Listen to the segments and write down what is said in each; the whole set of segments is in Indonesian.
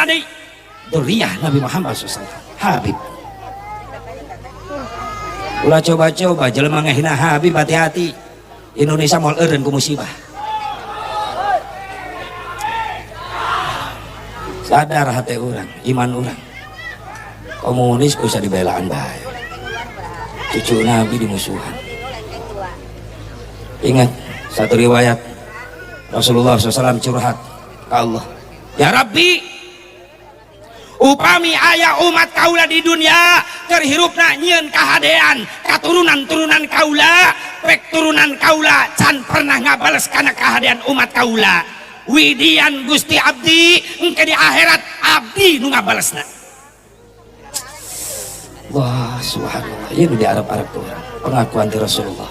balesna deui dzurriyyah Nabi Muhammad SAW. Habib ulah coba-coba jelema ngehina Habib, hati-hati Indonesia moal eureun ku musibah. Sadar hati orang, iman orang. Komunis bisa dibelaan baik, cucu Nabi dimusuhan. Ingat satu riwayat Rasulullah SAW curhat ke Allah, ya Rabbi, upami aya umat kaula di dunia terhirupna nyieun kahadean katurunan-turunan kaula, pek turunan kaula can pernah ngabales kana kahadean umat kaula, widian Gusti abdi engke di akhirat abdi nu ngabalesna. Wah subhanallah, ieu nu di Arab-Arab tuh pengakuan ti Rasulullah.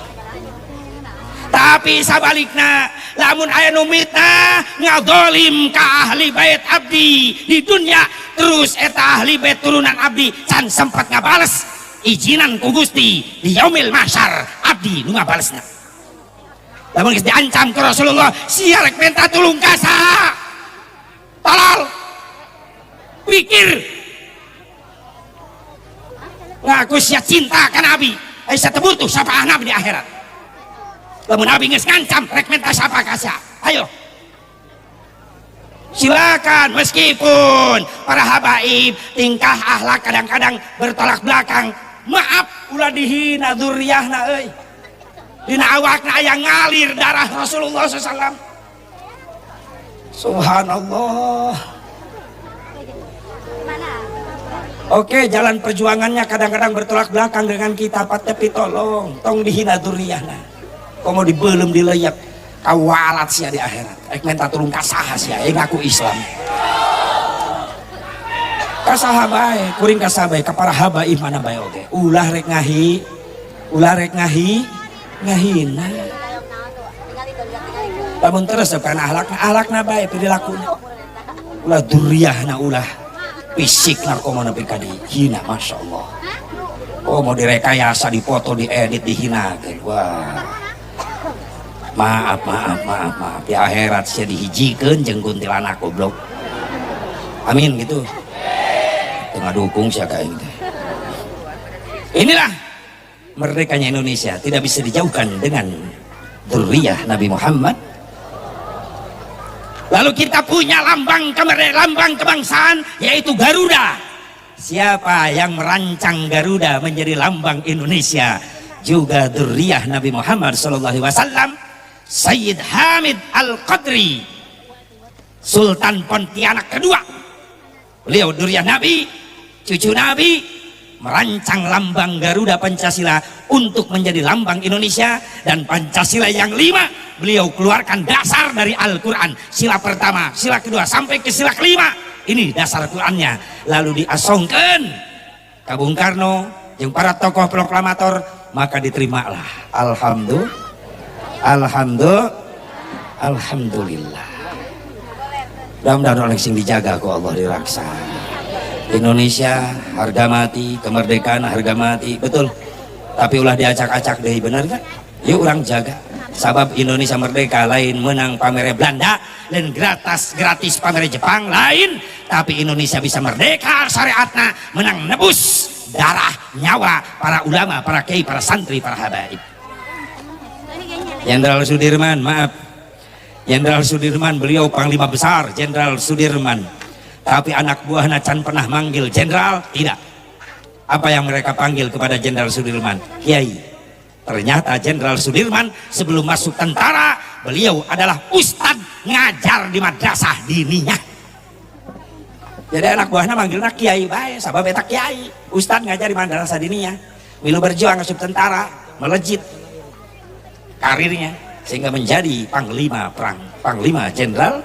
Tapi sabalikna lamun aya nu mitnah ngadolim ka ahli bait abdi di dunia, terus eta ahli bait turunan abdi can sempat ngabales izinan ku Gusti di yaumil mahsyar abdi nu ngabalesna. Lamun geus diancam ke Rasulullah, sia rek minta tulung ka saha? Tolol. Pikir. Ngaku sia cinta ka Nabi, aya teu butuh sapaah Nabi di akhirat. Lamun Nabi geus ngancam rek minta sapa ka saha? Ayo. Silakan, meskipun para habaib tingkah akhlak kadang-kadang bertolak belakang, maaf ulah dihina dzurriyyahna euy. Dina awakna aya ngalir darah Rasulullah SAW. Subhanallah. Oke, jalan perjuangannya kadang-kadang bertolak belakang dengan kita, tapi tolong tong dihina dzurriyyahna. Komo dibeulem dileyak kawalat sia di akhirat. Rek minta tulung ka saha sia ngaku Islam. Ka saha bae, kuring ka saha bae ka para habaib mana bae oge. Ulah rek ngahi ngahina. Lamun terus kana ahlakna bae perilakuna. Ulah dzurriyyahna ulah fisikna komo nepi ka dihina, masyaallah. Oh mau direkayasa, dipoto, diedit, dihinakeun. Wah. Maaf. Di akhirat sia dihijikeun jeung kuntilanak goblok. Amin gitu. Tengah dukung sia ka aing teh. Inilah merdekanya Indonesia, tidak bisa dijauhkan dengan dzurriyyah Nabi Muhammad. Lalu kita punya lambang kebangsaan yaitu Garuda. Siapa yang merancang Garuda menjadi lambang Indonesia? Juga dzurriyyah Nabi Muhammad SAW, Sayyid Hamid Al-Qadri, Sultan Pontianak kedua. Beliau dzurriyyah Nabi, cucu Nabi, merancang lambang Garuda Pancasila untuk menjadi lambang Indonesia. Dan Pancasila yang 5 beliau keluarkan dasar dari Al-Quran, sila pertama, sila kedua sampai ke sila kelima. Ini dasar Qurannya. Lalu diasongkan ke Bung Karno yang para tokoh proklamator, maka diterimalah. Alhamdulillah. Mudah-mudahan oleh sing dijaga ku Allah diraksana. Indonesia harga mati, kemerdekaan harga mati, betul. Tapi ulah diacak-acak deh, bener gak? Yuk orang jaga. Sabab Indonesia merdeka lain menang pamere Belanda, lain gratis pamere Jepang lain. Tapi Indonesia bisa merdeka syariatna menang nebus darah nyawa para ulama, para kiai, para santri, para habaib. Jenderal Sudirman, maaf. Jenderal Sudirman beliau panglima besar, Jenderal Sudirman. Tapi anak buahnya can pernah manggil jenderal, tidak. Apa yang mereka panggil kepada Jenderal Sudirman? Kiai. Ternyata Jenderal Sudirman sebelum masuk tentara, beliau adalah ustadz ngajar di madrasah diniyah. Jadi anak buahnya manggilnya kiai bae, sabab eta kiai, ustadz ngajar di madrasah diniyah. Milu berjuang masuk tentara, melejit karirnya sehingga menjadi panglima perang, panglima jenderal.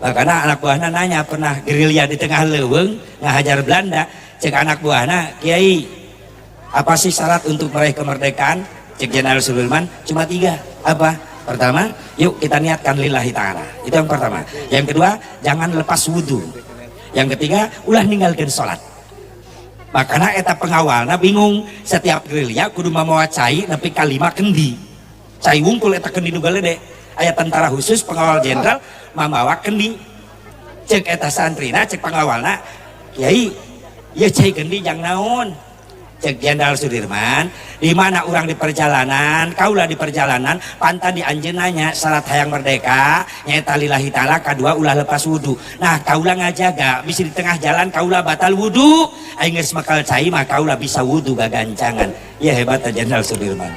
Karena anak buahnya nanya, pernah gerilya di tengah leuweung ngahajar Belanda, cek anak buahnya, kiai apa sih syarat untuk meraih kemerdekaan? Cek Jenderal Sudirman, cuma 3. Apa? Pertama, yuk kita niatkan lillahi ta'ala, itu yang pertama. Yang kedua, jangan lepas wudhu. Yang ketiga, ulah ninggalkan sholat. Makanya eta pengawalnya bingung, setiap gerilya kudu mamawa cai nepi ka 5 kendi. Cai wungkul eta kendi nu galede. Aya tentara khusus pengawal jenderal mamawa kendi. cek eta santrina cek pangawalna Kiai ya cai gendi jang naon cek Jenderal Sudirman di mana orang di perjalanan kaulah di perjalanan pantan di anjeunanya salat hayang merdeka nyaeta lillahi ta'ala kadua ulah lepas wudu nah kaulah ngajaga bisa di tengah jalan kaulah batal wudu aing geus makal cai mah kaulah bisa wudu gagancangan ya hebat Jenderal Sudirman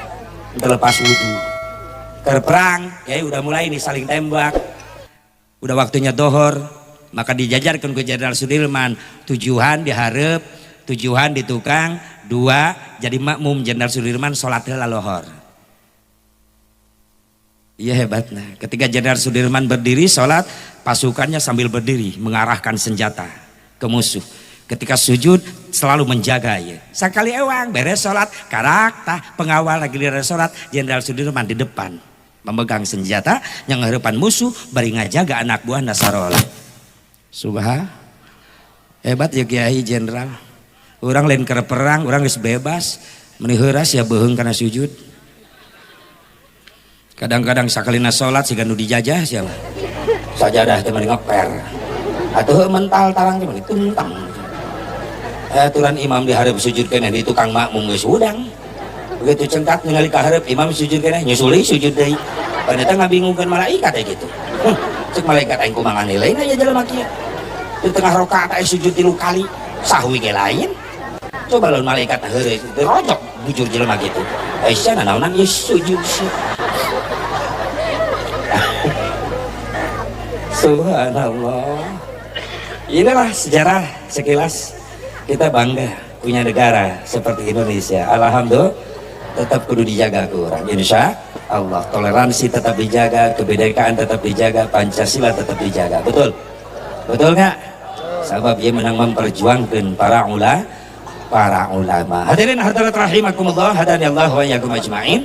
udah lepas wudu keur perang ya udah mulai nih saling tembak udah waktunya dohor maka dijajarkan ke Jenderal Sudirman tujuan diharap tujuan di tukang dua jadi makmum Jenderal Sudirman sholat heula lohor iya hebatnya ketika Jenderal Sudirman berdiri sholat pasukannya sambil berdiri mengarahkan senjata ke musuh ketika sujud selalu menjaga ya sakali ewang beres sholat karakter pengawal lagi beres sholat Jenderal Sudirman di depan memegang senjata yang harapan musuh bari ngajaga anak buah Nasrullah subhan hebat ya Kiai Jenderal orang lain keur perang orang geus bebas meni heuras ya beuheung kana sujud kadang-kadang sakalina salat siga nu dijajah sia sajadah teh meni ngeper atuh mental tarang teh meni tuntang aturan imam di hareup sujud keneh di tukang makmum geus udang begitu cengkat ningali ka hareup imam sujud keneh nyusuli sujud deui paneta ngabingungkeun malaikat ya gitu cek malaikat aing kumaha nilainya ya jelema kieu di tengah rakaat aya sujud 3 kali sahwi ge lain coba lawan malaikat heureuy rojok bujur jelema gitu aisyah naonan ieu sujud subhanallah inilah sejarah sekilas kita bangga punya negara seperti Indonesia alhamdulillah tetap kudu dijaga kurang insya Allah toleransi tetap dijaga kebinekaan tetap dijaga Pancasila tetap dijaga betul nggak sebab dia menang memperjuangkan para ulama hadirin hadirat rahimakumullah hadani Allah wa iyyakum ajmain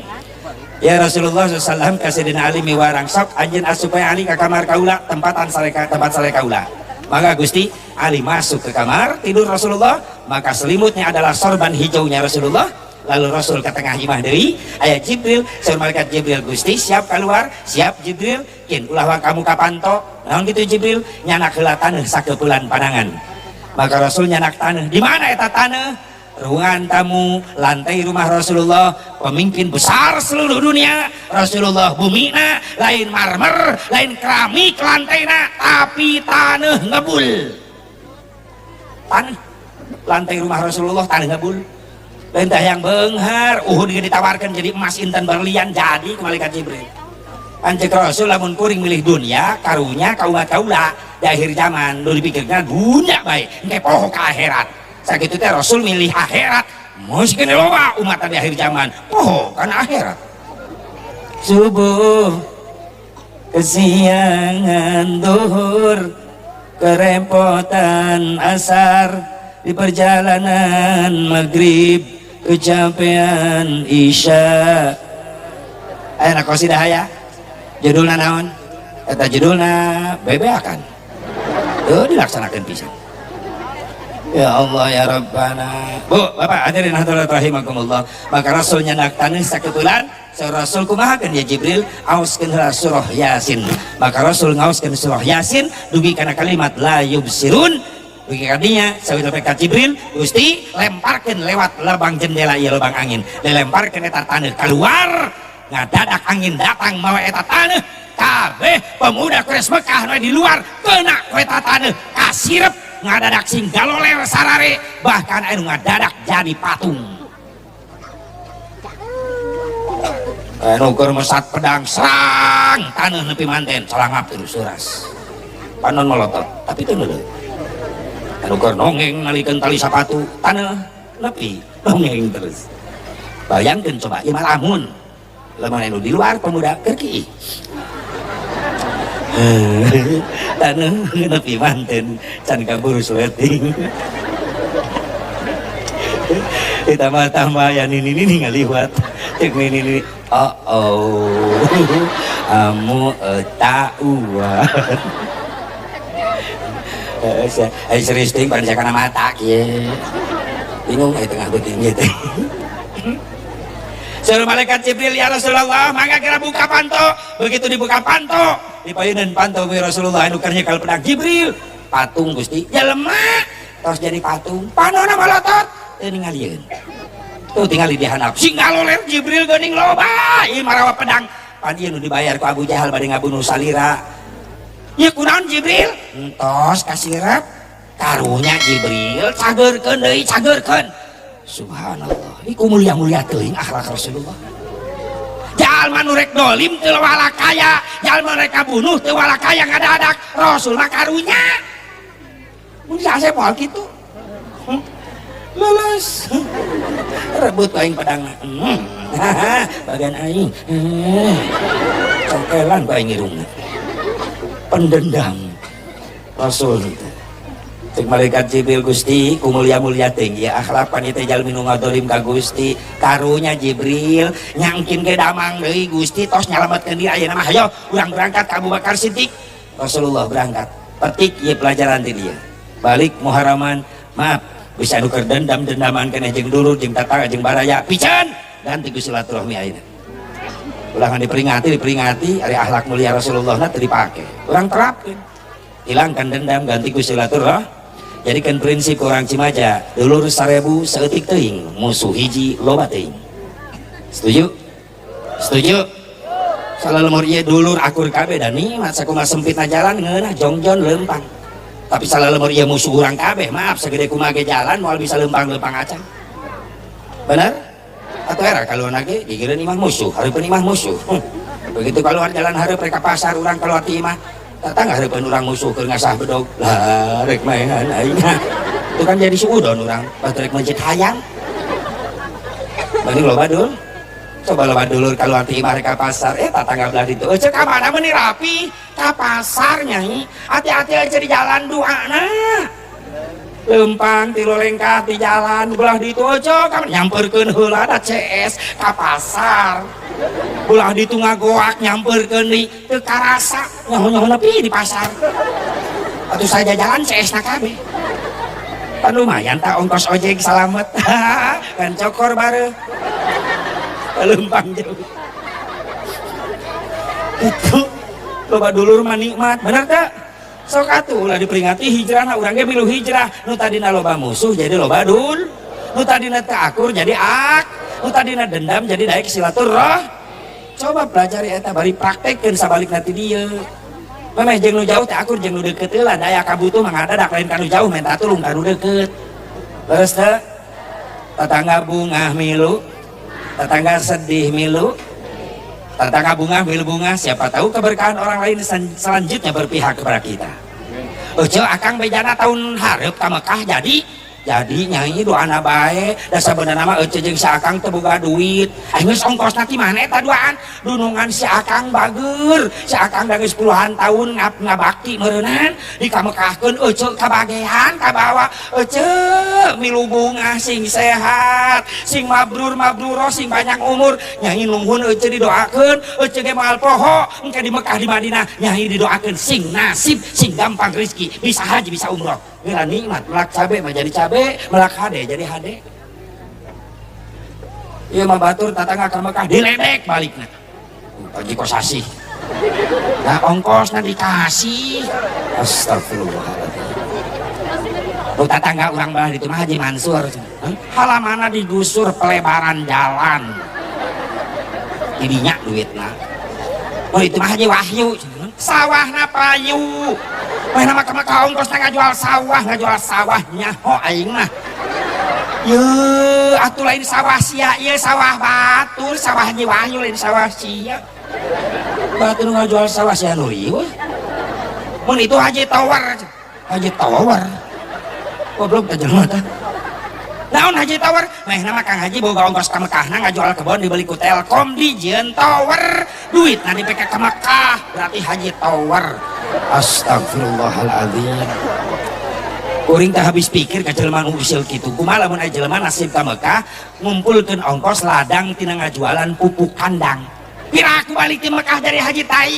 ya Rasulullah SAW kasidina Ali miwarang sok anjeun supaya Ali ke kamar kaula tempat sare kaula maka Gusti Ali masuk ke kamar tidur Rasulullah maka selimutnya adalah sorban hijaunya Rasulullah lalu Rasul ke tengah imah deui aya Jibril saur malaikat Jibril Gusti siap keluar siap Jibril kin ulah kamu kapanto naon gitu Jibril nyanak heula taneuh sakeupulan pandangan maka Rasul nyanak taneuh di mana eta taneuh ruangan tamu lantai rumah Rasulullah pemimpin besar seluruh dunia Rasulullah bumina lain marmer lain keramik lantaina tapi taneuh ngebul taneuh lantai rumah Rasulullah taneuh ngebul lentah yang benghar Uhud ditawarkan jadi emas intan berlian jadi ke malaikat Jibril anjek Rasul lamun kuring milih dunia karunya kaula di akhir zaman lu dipikirkan dunia baik engke poho ke akhirat sakitu teh Rasul milih akhirat mungkin loba umat di akhir zaman poho kana akhirat subuh kesiangan duhur kerepotan asar di perjalanan maghrib kecapean isya ayeuna qasidah aya judulna naon eta judulna bebeakan tuh dilaksanakan pisan ya Allah ya Rabbana Bu Bapak hadirin hadirat rahimakumullah maka Rasul nyanak taneuh saketulan Rasul kumahakeun ya Jibril aoskeun heula surah Yasin maka Rasul ngaoskeun surah Yasin dugi kana kalimat la yubsirun dugi kadinya sawita pekat Jibril Gusti lemparkeun lewat lubang jendela ieu lubang angin dilemparkeun eta taneuh keluar ngadadak angin datang mawa eta taneuh kabeh pemuda kures Mekah nu di luar kena ku eta taneuh kasirep ngadadak sing galoler sarare bahkan anu ngadadak jadi patung anu keur mesat pedang serang taneuh nepi manten salangap terus seuras panon molotot tapi teu leuleut anu keur nongeng nalikeun tali sapatu taneuh nepi nongeng terus bayangkeun coba ieu mah lamun anu di luar pemuda keur kieu taneuh nepi manten can kabur sweating ditambah ya nini ngaliwat cek nini amu tauan serius ting pada kana mata kieu bingung tengah beuting gitu suruh malaikat Jibril ya Rasulullah mangga kira buka panto begitu dibuka panto dipayeuneun panto we Rasulullah anu keur nyekel pedang Jibril patung Gusti jelema terus jadi patung panona malotot ningalieun tuh tinggal di handap sing ngaloler Jibril geuning loba ieu marawa pedang pan ieu nu dibayar ku Abu Jahal bade ngabunuh salira ieu kunaon Jibril entos kasirep karunya Jibril cageurkeun deui cageurkeun subhanallah iku mulia-mulia teuing akhlak Rasulullah jalma nu rek dolim teu walakaya jalma rek kabunuh teu walakaya ngadadak Rasul mah karunya mun sase moal kitu leles rebut aing pedang bagian aing congkelan ku aing irungna pendendam Rasul cek malaikat Jibril Gusti ku mulia-mulia tinggi ya akhlak panitia jalmi nu ngadolim ka Gusti karunya Jibril nyangkin ke damang deui Gusti tos nyalametkeun diri ayeuna mah hayo urang berangkat ka Abu Bakar Siddiq Rasulullah berangkat petik ieu pelajaran ti dieu balik muharaman maaf bisa nuker dendam-dendaman keneh jeung dulur jeung tatangga jeung baraya pican ganti ku silaturahmi ayeuna ulangan diperingati ari akhlak mulia Rasulullah na teu dipake urang terapkeun hilangkan dendam ganti ku silaturahmi jadikan prinsip orang Cimaja dulur 1000 saeutik teuing musuh hiji loba teuing setuju setuju salalemur ieu dulur akur kabeh dan nikmat sakumaha sempitna jalan ngeunah jongjon leumpang tapi salalemur ieu musuh urang kabeh maaf sagede kumaha ge jalan moal bisa leumpang-leumpang acan bener atuh era kaluarna ge digireun imah musuh hareupeun imah musuh begitu keluar jalan hareup rek ka pasar urang keluar ti imah tatangga hareupeun urang musuh keur ngasah bedog lah rek maehan aing itu kan jadi suudon urang pas rek masjid hayang bani loba dul coba loba dulur keluar ti imah rek ka pasar tatangga belah ditu ceuk ka mana meuni rapi ka pasar nyai hati-hati aja di jalan duana lempang ti lolengkat di jalan belah ditu aja ka nyamperkeun heula da CS ka pasar ulah ditu ngagoak nyamperkeun di teu karasa nyaho-nyaho nepi di pasar atuh saja jalan CS na kabeh pan lumayan tak ongkos ojek salamet kan cokor bareu lempang jauh itu loba dulur mah nikmat bener teh sok atuh ulah diperingati hijrahna urang ge milu hijrah nu tadina loba musuh jadi loba dul nu tadina teu akur jadi ak nu tadina dendam jadi daek silaturahmi coba pelajari eta bari praktekkeun sabalikna ti dieu memeh jeung nu jauh teh akur jeung nu deukeut heula daya kabutuh mah ngadadak lain ka nu jauh minta tulung ka nu deukeut leus teh tatangga bungah milu tatangga sedih milu tatangga bunga milu bunga siapa tahu keberkahan orang lain selanjutnya berpihak kepada kita Ece akang bejana tahun hareup ka Mekah jadi nyanyi doana bae da sabeunana mah Ece jeung si akang teu boga duit aing geus ongkosna ti mana eta duaan dunungan si akang bageur si akang da geus puluhan tahun ngabakti meureunan di ka Mekahkeun Ece kabagehan kabawa Ece milu bunga sing sehat sing mabrur sing banyak umur nyanyi nungguan Ece didoakeun Ece ge moal poho engke di Mekah di Madinah nyanyi didoakeun sing nasib sing gampang rezeki bisa haji bisa umroh geura nikmat melak cabe mah jadi cabe melak hade jadi hade ieu mah batur tatangga ka Mekah diledek balikna pagi kosasi nah ongkosna dikasih astagfirullahaladzim lu tatangga urang balah ditu mah Haji Mansur halamana digusur pelebaran jalan didinya duitna oh itu mah Haji Wahyu sawahna payu meh nama ka Mekah ongkosna ngajual sawahnya ho aing mah yeuh atuh lain sawah sia ieu sawah batur sawah Haji Wahyu lain sawah sia batur ngajual sawah sia nu riweuh mun itu Haji Tawar goblok teh jelema teh naon Haji Tawar meh nama Kang Haji boga ongkos ka Mekahna ngajual kebon dibeli ku Telkom di Jeun Tower duitna dipeke ka Mekah berarti Haji Tawar astagfirullahaladzim kuring teh habis pikir ka jelema nu usil kitu kumaha lamun aya jelema nasib ka Mekah ngumpulkeun ongkos ladang tina ngajualan pupuk kandang piraku balik ti Mekah dari Haji Tai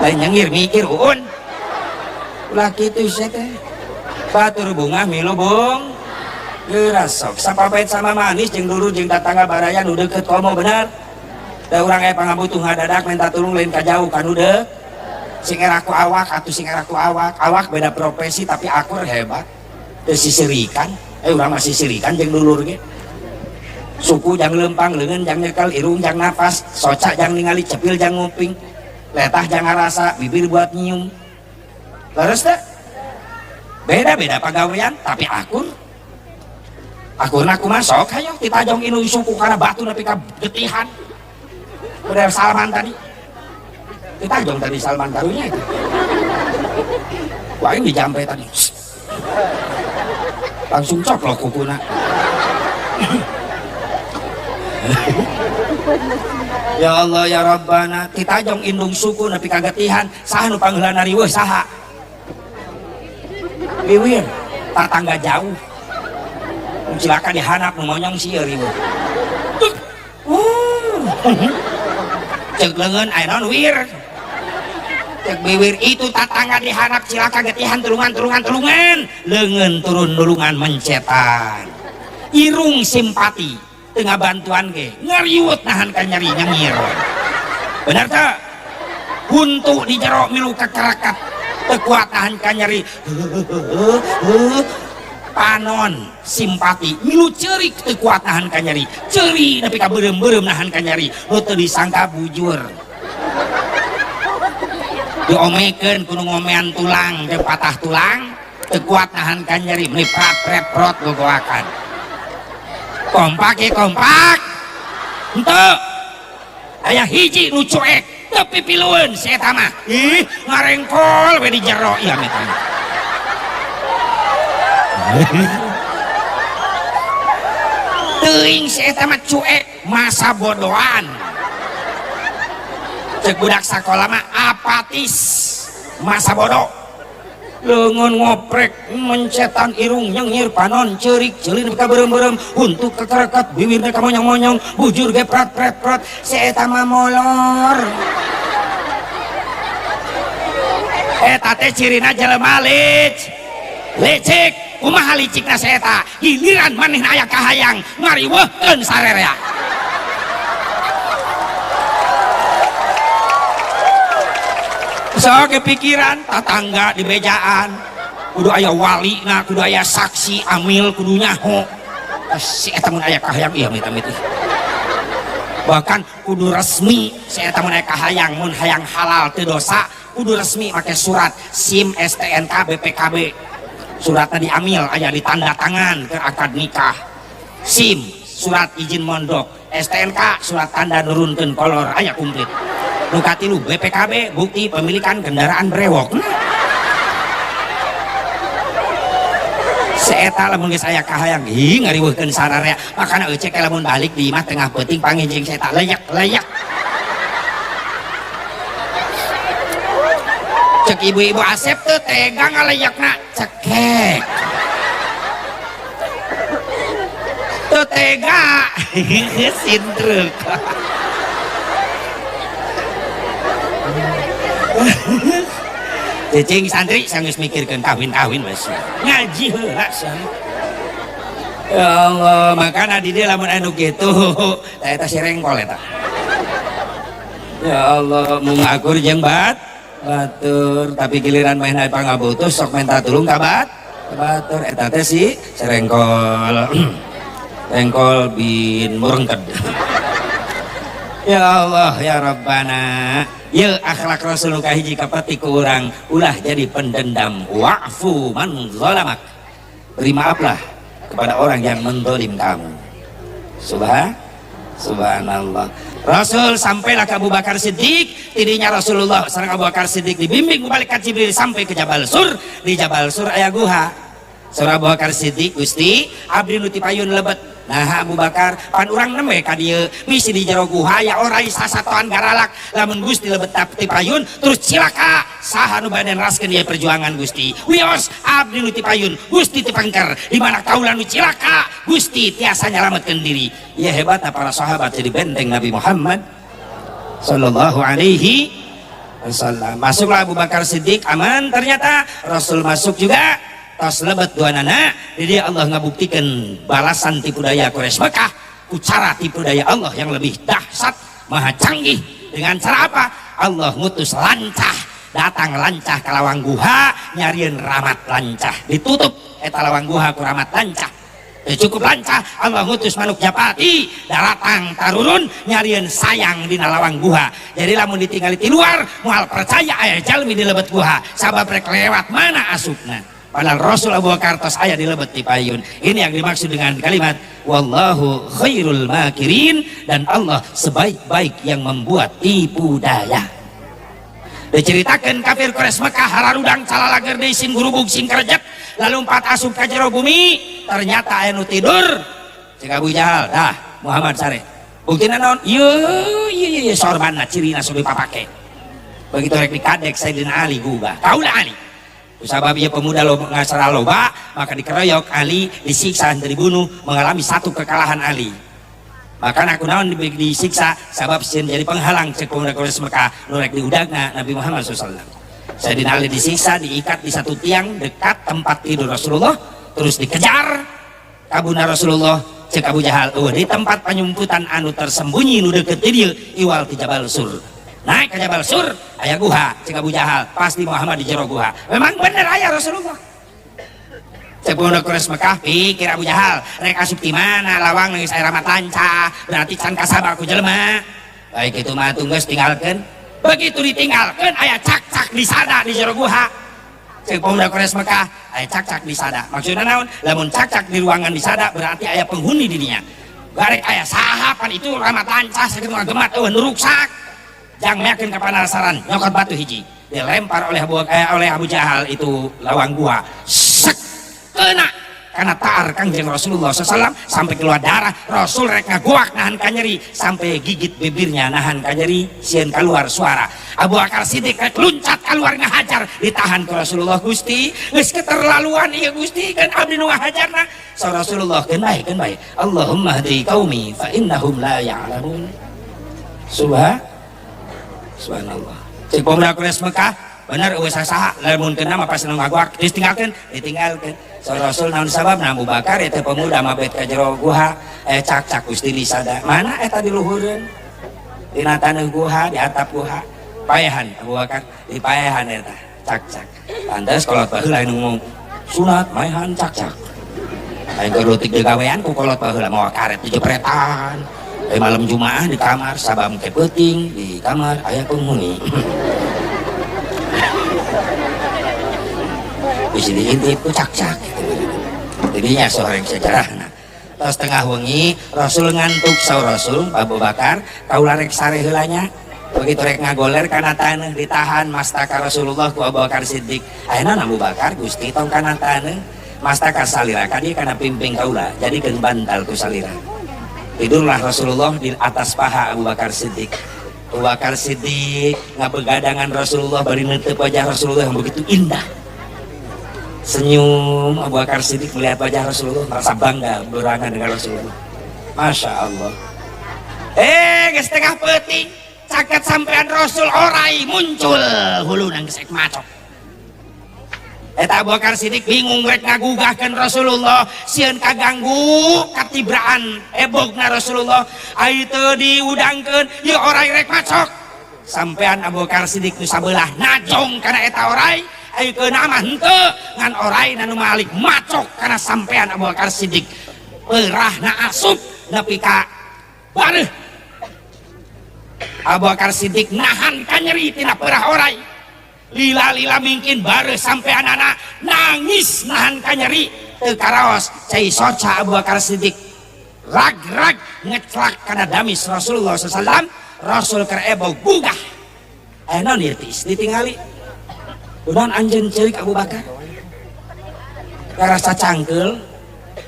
lain nyengir mikir uun ulah kitu sia teh batur bunga milu bung geura sok sapapet sama manis jeung dulu jeung tatangga baraya nu deukeut komo bener da urang aya pangabutuh ngadadak minta tulung lain ka jauh ka nu deuk sing era ku awak atau sing era ku awak beda profesi tapi akur hebat teu sisirikan urang masih sirikan jeung dulur ge suku jang lempang leungeun jang nyekel irung jang napas soca jang ningali cepil jang nguping letah jang ngarasa bibir buat nyium leres teh beda-beda pagawean tapi akurna kumaha sok hayo ditajong indung suku karena batu nepi ka getihan bener Salman tadi ditajong tadi Salman karunya itu wah ini dijampe tadi langsung coplok kukuna ya Allah ya Rabbana ditajong indung suku nepi ka getihan saha nu pangheulana riweuh saha Wiwir tatangga jauh cilaka dihanap nu monyong sieun riweuh cek leungeun aya naon wir cek biwir itu tatangga dihanap cilaka getihan tulungan leungeun turun nulungan mencetan irung simpati tengah bantuan ge ngariwet nahan ka nyeri nyengir benar teh huntu di jero milu kakarakat teu kuat nahan ka nyeri panon simpati milu ceurik teu kuat nahan ka nyeri ceuri nepi ka beureum-beureum nahan ka nyeri teu disangka bujur diomekeun kudu ngomean tulang jeung patah tulang teu kuat nahan ka nyeri meuli prat-prot gogoakan kompak ya kompak henteu aya hiji nu cuek teu pipilueun si eta mah ih ngarengkol we di jero ieu eta teuing si eta mah cuek masa bodohan cek budak sakola mah apatis masa bodoh leungeun ngoprek mencetan irung nyengir panon ceurik ceulin ka beureum-beureum huntu kekereket bibirna ka monyong-monyong bujur ge prat-prat si eta mah molor eta teh cirina jelema licik kumaha licikna si eta giliran manehna aya kahayang ngariweuhkeun sarerea sok kepikiran tatangga di bejaan kudu aya wali na kudu aya saksi amil kudu nyaho si eta mun aya kahayang ieu amit-amit bahkan kudu resmi si eta mun aya kahayang mun hayang halal teu dosa kudu resmi make surat SIM STNK BPKB suratna diamil aya di tanda tangan ke akad nikah SIM surat izin mondok STNK surat tanda nurunkeun kolor aya komplit nu katilu BPKB bukti pemilikan kendaraan brewok seeta lamun geus aya kahayang ih ngariweuhkeun sararea makana eucek lamun balik di imah tengah peuting pangijing seeta leyak cek ibu-ibu Asep teu tega ngalayakna cekek teu tega sindruk cicing santri sanggeus mikirkeun kawin wes ngaji heula ya Allah makana di dia lamun anu kitu eta sirengkol eta ya Allah mung akur jeung batur tapi giliran main pangabutuh sok minta tulung ka batur eta teh si sirengkol rengkol bin murengked ya Allah ya Rabbana ya akhlak Rasul kahiji kapati ku urang ulah jadi pendendam wa'fu man zalamak beri maaflah kepada orang yang mendolim kamu subhanallah Rasul sampailah ke Abu Bakar Siddiq tidinya Rasulullah sareng Abu Bakar Siddiq dibimbing malaikat Jibril sampai ke Jabal Sur di Jabal Sur aya guha surah Abu Bakar Siddiq Gusti abdi nu ti payun lebet nah Abu Bakar pan urang nembe ka dieu misi di jero guha ya orai sasatoan garalak lamun Gusti lebet ti payun terus cilaka saha nu badan raskeun ieu perjuangan Gusti wios abdi nu ti payun Gusti ti pangker di mana kaula nu cilaka Gusti tiasa nyalametkeun diri ya hebatna para sahabat jadi benteng Nabi Muhammad sallallahu alaihi wasallam masuklah Abu Bakar Siddiq aman ternyata Rasul masuk juga tos lebet duanana jadi Allah ngabuktikan balasan tipu daya Quraisy Mekah ku cara tipu daya Allah yang lebih dahsyat maha canggih dengan cara apa Allah ngutus lancah datang lancah ke lawang guha nyarieun ramat lancah, ditutup eta lawang guha ku ramat lancah. Cukup lancah Allah ngutus manuk japati datang tarurun nyarieun sayang dina lawang guha. Jadi lamun ditinggali di luar moal percaya aya jalmi di lebet guha sabab rek lewat mana asupna. Padahal Rasul Abu Bakar tos aya di lebet ti payun. Ini yang dimaksud dengan kalimat wallahu khairul makirin, dan Allah sebaik-baik yang membuat tipu daya. Diceritakan kafir Quraisy Mekah hararudang calalager deui sing gurubug sing kerejep lalu 4 asup ka jero bumi, ternyata aya nu tidur cek Abu Jahal. Dah Muhammad sare buktina naon? Ieu sorbanna cirina sudah dipapake. Begitu rek dikadek Sayyidina Ali gubah kaula Ali sabab ia pemuda ngasara loba, maka dikeroyok Ali, disiksa dan dibunuh, mengalami satu kekalahan Ali. Maka aku naon disiksa sabab sieun jadi penghalang cek pemuda Quraisy Mekah nu rek diudagna Nabi Muhammad SAW. Sayyidina Ali disiksa, diikat di satu tiang dekat tempat tidur Rasulullah, terus dikejar kabuna Rasulullah cek Abu Jahal di tempat penyumputan anu tersembunyi nu deukeut di dieu iwal ti Jabal Sur. Naik ke Jabal Sur aya guha cek Abu Jahal, pasti Muhammad di jero guha. Memang bener aya Rasulullah. Cek pemuda Quraisy Mekah pikir Abu Jahal rek asup di mana lawang geus aya ramat lancah, berarti can kasaba ku jelema. Baik itu mah tunggeus tinggalkeun. Begitu ditinggalkeun aya cak-cak di sada di jero guha. Cek pemuda Quraisy Mekah aya cak-cak di sada. Maksudna naon? Lamun cak-cak di ruangan di sada berarti aya penghuni di dinya. Garek aya sahapan itu ramat lancah sakitu ngagemat eueuh nu ruksak. Jang meyakin ke panasaran nyokot batu hiji dilempar oleh Abu Jahal itu lawang gua sek kena karena taar Kangjeng Rasulullah SAW sampai keluar darah. Rasul rek ngagoak nahan kanyeri sampai gigit bibirnya nahan kanyeri sieun keluar suara. Abu Bakar Siddiq rek luncat keluar ngahajar ditahan ke Rasulullah. Gusti geus keterlaluan ieu Gusti kan abdi nu ngahajarna. So Rasulullah keun bae Allahumma hdi qaumi fa innahum la ya'lamun. Subhanallah. Cek pemuda Quraisy Mekah bener eueuh saha lamun keuna mah pas nu ngagoak ditinggalkeun. So Rasul naon sabab Abu Bakar eta pemuda mabet ka jero guha cak-cak Gusti di sada. Mana eta di luhureun? Dina taneuh guha, di atap guha. Paehan Abu Bakar di paehan eta cak-cak. Pantes kolot baheula anu ngomong sunat maehan cak-cak. Aing gerutik di gawean ku kolot baheula moal karet di jepretan. Malam Jumaah di kamar sabam ke peuting di kamar aya penghuni. Bisa diintip ku cak-cak. Jadinya soreng sejarahna. Tos tengah wengi Rasul ngantuk saur Rasul Abu Bakar kaula rek sare heulanya. Begitu rek ngagoler kana taneuh ditahan mastaka Rasulullah ku Abu Bakar Siddiq. Ayeuna Abu Bakar Gusti tong kana taneuh mastaka salira ka dieu kana pimping kaula jadikeun bantal ku salira. Tidurlah Rasulullah di atas paha Abu Bakar Siddiq. Abu Bakar Siddiq ngabegadangan Rasulullah bari neuteup wajah Rasulullah yang begitu indah. Senyum Abu Bakar Siddiq melihat wajah Rasulullah, merasa bangga berangan dengan Rasulullah. Masya Allah. Geus tengah peuting caket sampean Rasul orai muncul huluna geus ek macok. Eta Abu Bakar Siddiq bingung rek ngagugahkeun Rasulullah sieun kaganggu katibraan ebogna Rasulullah ai teu diudangkeun ieu orai rek macok. Sampean Abu Bakar Siddiq nu sabelah najong kana eta orai ayeuna mah henteu ngan orai nu malik macok kana sampean Abu Bakar Siddiq peurahna asup nepi ka bareuh. Abu Bakar Siddiq nahan kanyeri tina peurah orai. Lila mungkin baru sampai anak-anak nangis nahan kanyeri teu karaos cai soca Abu Bakar Siddiq rag-rag ngecelak kana damis Rasulullah SAW. Rasul keur ebog bugah aya naon ieu tis ditingali udan anjeun ceurik Abu Bakar karasa cangkeul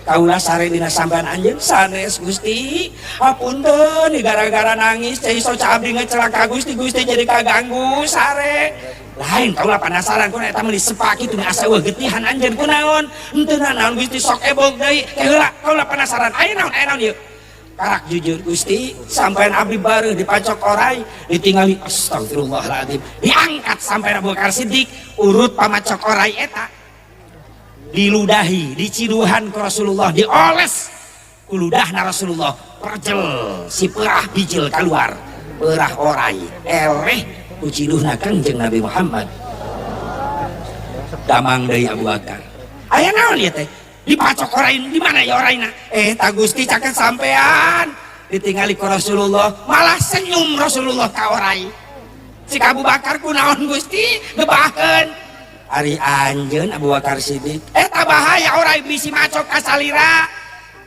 kaula sare dina sampean anjeun sanes Gusti hapunten gara-gara nangis cai soca abdi ngecelak ka Gusti jadi kaganggu sare lain kaula penasaran ku eta meuli sepak kitu asa eueuh getihan anjeun kunaon henteu naon Gusti sok ebog deui heula kaula penasaran aya naon ieu karak jujur Gusti sampean abdi bareuh dipacok orai ditingali astagfirullahaladzim diangkat sampean Abu Bakar Siddiq urut pamacok orai eta diludahi diciduhan ke Rasulullah dioles ku ludahna Rasulullah perjel si perah bijil keluar perah orai eleh kuciluhna Kangjeng Nabi Muhammad. Damang dari Abu Bakar. Aya naon ieu teh? Dipacok orain di mana ya oraina? Tak Gusti caket sampean. Ditinggali ku Rasulullah, malah senyum Rasulullah ka orai. Cik Abu Bakar kunaon Gusti gebaheun. Ari anjeun Abu Bakar Siddiq. Tak bahaya orai bisi macok ka salira.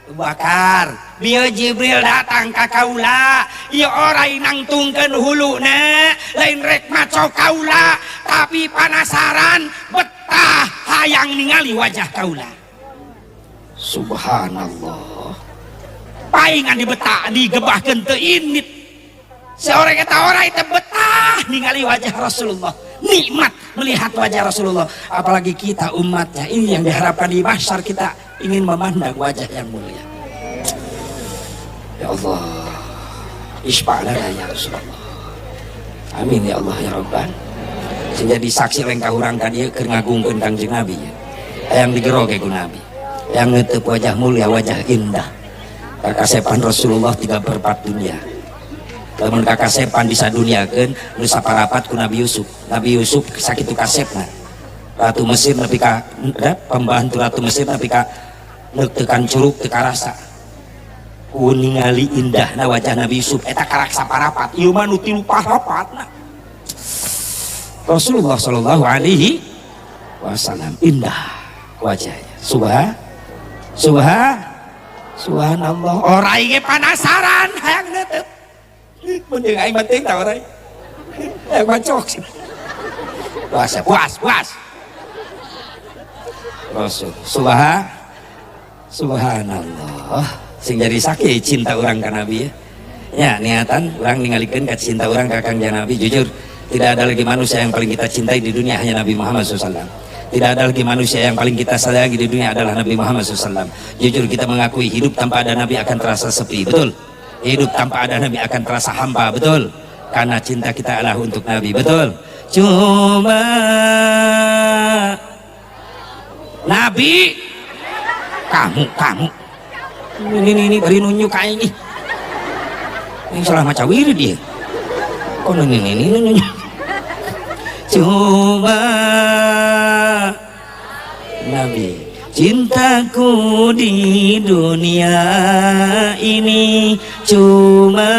Abu Bakar, bieu Jibril datang ka kaula, ieu orai nangtungkeun huluna, lain rek macok kaula, tapi panasaran betah hayang ningali wajah kaula. Subhanallah. Paingan dibetah digebahkeun teu init. Seorang eta orai teh betah ningali wajah Rasulullah. Nikmat melihat wajah Rasulullah. Apalagi kita umatnya, ini yang diharapkan di mahsyar, kita ingin memandang wajah yang mulia. Ya Allah, isfa'lana ya Rasulullah. Amin ya Allah ya Rabban. Jadi saksi lengkah urang ka dieu keur ngagungkeun Kangjeng Nabi. Hayang digeroge ku Nabi. Yang ngetep wajah mulia, wajah indah. Kakasepan Rasulullah 3/4 dunia. Lamun kakasepan disaduniakeun nu saparapat ku Nabi Yusuf. Nabi Yusuf sakitu kasepna. Ratu Mesir nepi ka pembantu Ratu Mesir nepi ka neuk tekan curug teu karasa. Ku ningali indahna wajah Nabi Yusuf eta karak saparapat. Ieu mah nu 3 parapatna. Rasulullah sallallahu alaihi wasallam indah wajahnya. Subhanallah. Orai ge panasaran hayang neuteup. Mun jeung aing penting tah orai. Hayang macok. Puas. Rasul. Subhanallah. Sing jadi sakit cinta orang ka Nabi ya. Ya niatan orang ningalikeun ka cinta orang ka Kangjeng Nabi. Jujur tidak ada lagi manusia yang paling kita cintai di dunia hanya Nabi Muhammad SAW. Tidak ada lagi manusia yang paling kita sayangi di dunia adalah Nabi Muhammad SAW. Jujur kita mengakui hidup tanpa ada Nabi akan terasa sepi, betul. Hidup tanpa ada Nabi akan terasa hampa, betul. Karena cinta kita adalah untuk Nabi, betul. Cuma Nabi, kamu. Ini bari nunjuk kayak ini. Yang salah maca wirid dia. Kok ini nunjuk. Cuma Nabi, cintaku di dunia ini cuma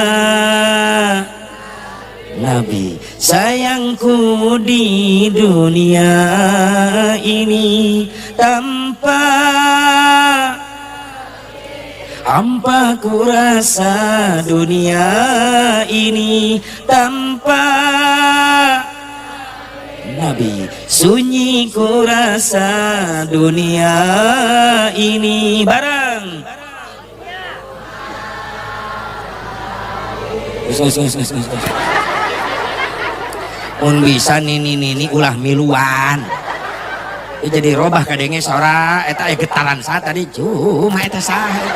Nabi, sayangku di dunia ini tanpa hampa ku rasa dunia ini tanpa Nabi, sunyi ku rasa dunia ini bareng. Mun bisa nini ulah miluan. Jadi robah kadenge sora eta getaran saat tadi cuma eta saha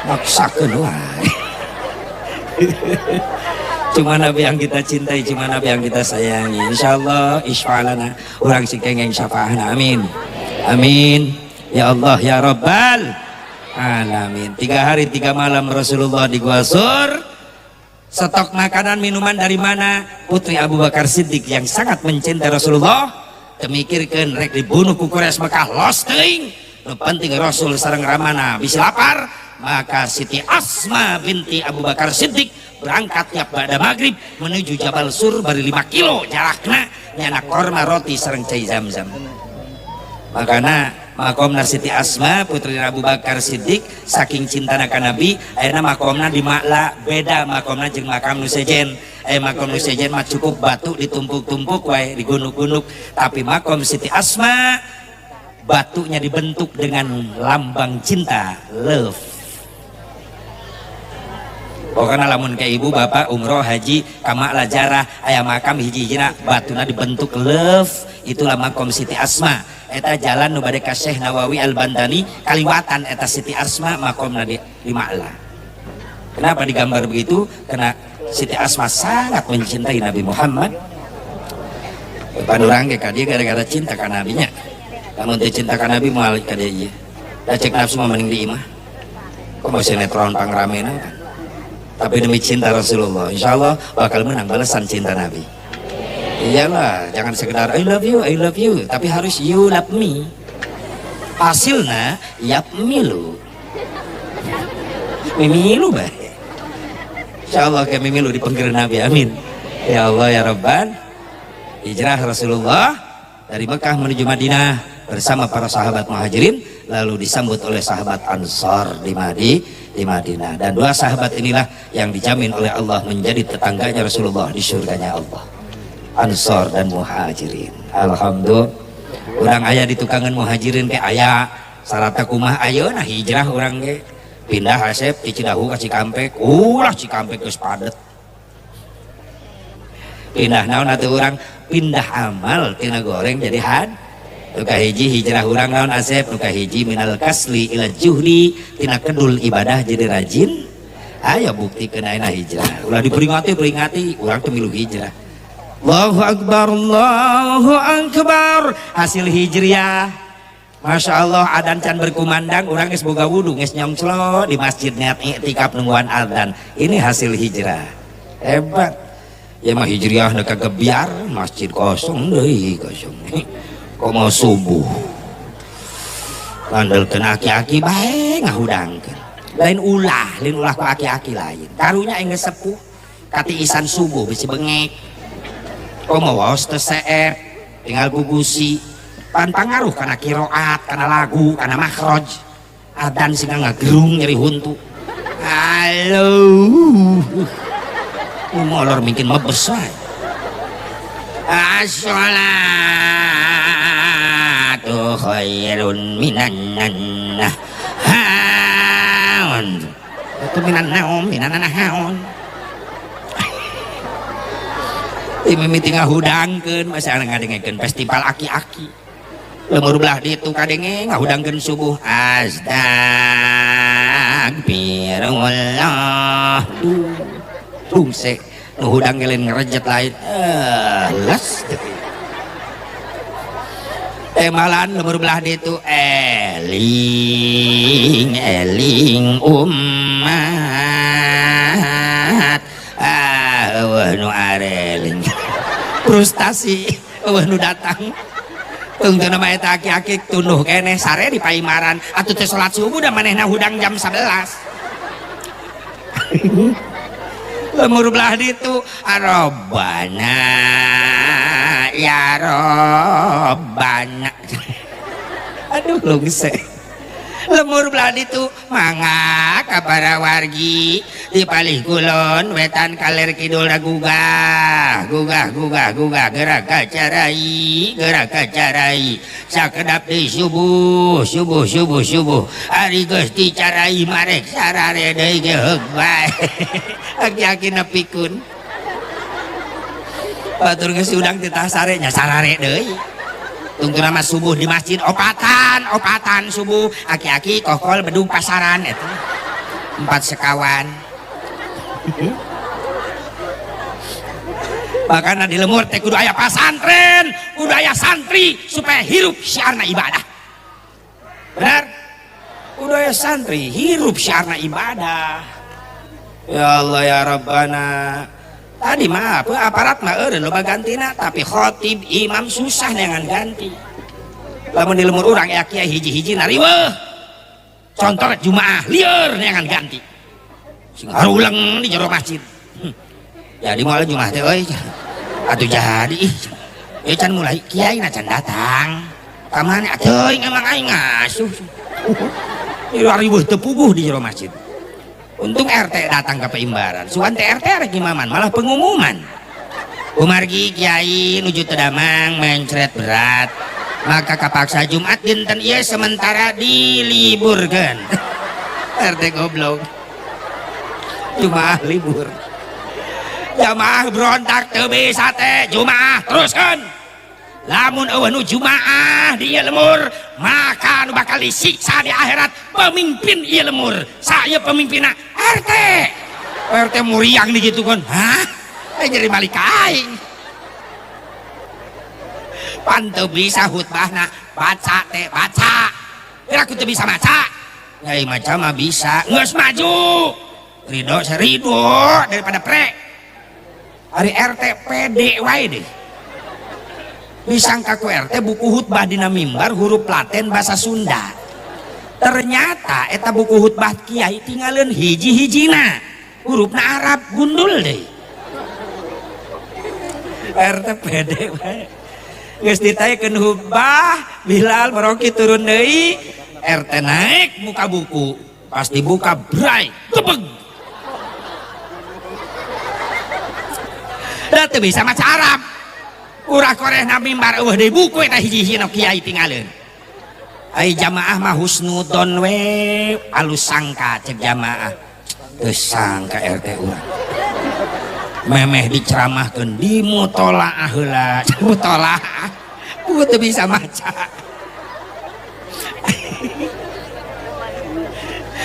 maksakeun wae. Cuma Nabi yang kita cintai, cuma Nabi yang kita sayangi. Insyaallah isfa'lana urang sing kenging syafaatna. Amin. Amin. Ya Allah ya Rabbal alamin. 3 hari 3 malam Rasulullah di Gua Sur. Stok makanan minuman dari mana? Putri Abu Bakar Siddiq yang sangat mencintai Rasulullah temikirkeun rek dibunuh ku Quraisy Mekah los teuing. Nu penting Rasul sareng ramana bisa lapar, maka Siti Asma binti Abu Bakar Siddiq berangkat tiap pada maghrib menuju Jabal Sur bari 5 kilo jarakna nyana korma roti sareng cai Zam-Zam. Makana makomna Siti Asma putri Abu Bakar Siddiq saking cintana ka Nabi ayeuna makomna di Ma'la beda makomna jeung makam nu sejen. Makom nu sejen mah cukup batu ditumpuk-tumpuk wae digunuk-gunuk, tapi makom Siti Asma batunya dibentuk dengan lambang cinta, love. Pokoknya lamun ke ibu bapak umroh haji kama lajarah aya makam hiji-hijina batuna dibentuk love, itulah makom Siti Asma. Eta jalan nu bade ka Syekh Nawawi Al-Bantani kaliwatan eta Siti Asma makomna di Ma'la. Kenapa digambar begitu? Karena Siti Asma sangat mencintai Nabi Muhammad. Panurang ge ka dieu gara-gara cinta ka nabinya. Lamun teu cinta ka Nabi moal ka dieu ieu. Da cek nafsu mah mending di imah. Kok mau sinetron pangramena kan. Tapi demi cinta Rasulullah, insya Allah bakal menang balasan cinta Nabi. Iyalah, jangan sekedar I love you, tapi harus you love me. Hasilnya, yap milu. Mimilu baik. Insya Allah kayak mimilu di penggerak Nabi, amin. Ya Allah ya Rabban. Hijrah Rasulullah dari Mekah menuju Madinah bersama para sahabat muhajirin, lalu disambut oleh sahabat Ansar di Madinah. Dan dua sahabat inilah yang dijamin oleh Allah menjadi tetangganya Rasulullah di surganya Allah. Ansar dan muhajirin. Alhamdulillah. Orang ayah di tukangan muhajirin ke ayah sarata kumah ayo nah hijrah orang ke pindah Asep di Cidahu ke Cikampek, ulah Cikampek ke Padet. Pindah naon atuh orang pindah amal tina goreng jadi had. Nuka hiji hijrah orang naon Asep, nuka hiji minal kasli ila juhdi tina kedul ibadah jadi rajin. Ayo bukti kena hijrah. Ulah diperingati orang tuh milu hijrah. Allahu Akbar, Allahu Akbar. Hasil hijriah, Masya Allah, adan can berkumandang, orang geus boga wudu, geus nyongclo di masjid niat iktikaf nungguan adzan. Ini hasil hijrah. Hebat. Ya mah hijriah na kagak biar, masjid kosong deui, kosong. Kok mau subuh. Landelkeun aki-aki bae ngahudangkeun. Lain ulah ku aki-aki lain. Karunya geus sepuh, katiisan subuh bisi bengek. Kok mau waos teu seer, tinggal gugusi. Pan pangaruh kana kiroat, kana lagu, kana makhraj. Adan singa ngagerung nyeri huntu. Halo. Molor mungkin mebes wae. As-shalatu khairun minan nahaun. Itu minan nahaun. Mimiti ngahudangkeun masa ngadengekeun festival aki-aki. Lemur belah ditu kadenge ngahudangkeun subuh astagfirullah. Tungse nu hudang gelen ngerejet lain. Les. Malan lemur belah ditu eling ummat. Nu areling frustasi nu datang tunggu nama eta aki-aki tunduh kene sare di paimaran atuh teh salat subuh da manehna hudang jam 11. Lemur belah ditu Rabbana ya Rabbana. Aduh lungse. Lemur belah ditu mangga kapara wargi di palih kulon wetan kaler kidul gugah gerak kacarai sakedap di subuh ari geus dicarai marek sarare deui ge heug bae. Aki-aki nepikeun batur geus udang titah sarenya sarare deui. Tunggu nama subuh di masjid opatan subuh aki-aki kokol bedung pasaran itu 4 sekawan. Makanya di lemur teh kudu aya pasantren, kudu aya santri supaya hirup syiarna ibadah. Benar? Kudu aya santri hirup syiarna ibadah. Ya Allah ya Rabbana. Tadi mah aparat mah eureun loba gantina, tapi khotib imam susah dengan ganti. Lamun di lemur urang ya kiai hiji-hiji nariweuh. Contoh Jumaah lieur neangan ganti. Sing haruleng di jero masjid. Jadi moal Jumaah teh euy. Atuh jadi. Ya can mulai kiai na can datang. Ka mana teuing emang aing ngasuh. Riweuh teu puguh di jero masjid. Untung RT datang ke peimbaran. Sugan RT rek imaman malah pengumuman. Umargi kiai nuju tedamang mencret berat. Maka kapaksa Jumat dinten ieu sementara diliburkeun. RT goblok. Jumaah libur. Jamaah berontak teu bisa teh Jumaah teruskeun. Lamun eueuh nu Jumaah di ieu lemur, maka nu bakal disiksa di akhirat pemimpin ieu lemur. Saya pemimpinna RT. RT muriang digitukeun. Hah? Jadi balik aing. Pan teu bisa khutbahna baca teh baca. Kira aku teu bisa maca. Nyai maca mah bisa. Geus maju. Ridho serido daripada pre. Hari RT pede wae deh. Disangka ku RT buku khutbah dina mimbar huruf Latin bahasa Sunda. Ternyata eta buku khutbah kiai tinggalin hiji-hijina hurufna Arab gundul deh. RT pede wae. Geus ditayekeun khutbah, Bilal meroki turun deui, RT naik buka buku. Pas dibuka bray, gebeg. Da teu bisa maca Arab. Urah korehna mimbar eueuh deui buku eta hiji-hijina kiai tinggalin. Ai jamaah mah husnudon we, alus sangka cek jamaah. Teu sangka RT urang. Memeh diceramahkeun di mutolaah heula. Mutolaah. Ku teu bisa maca.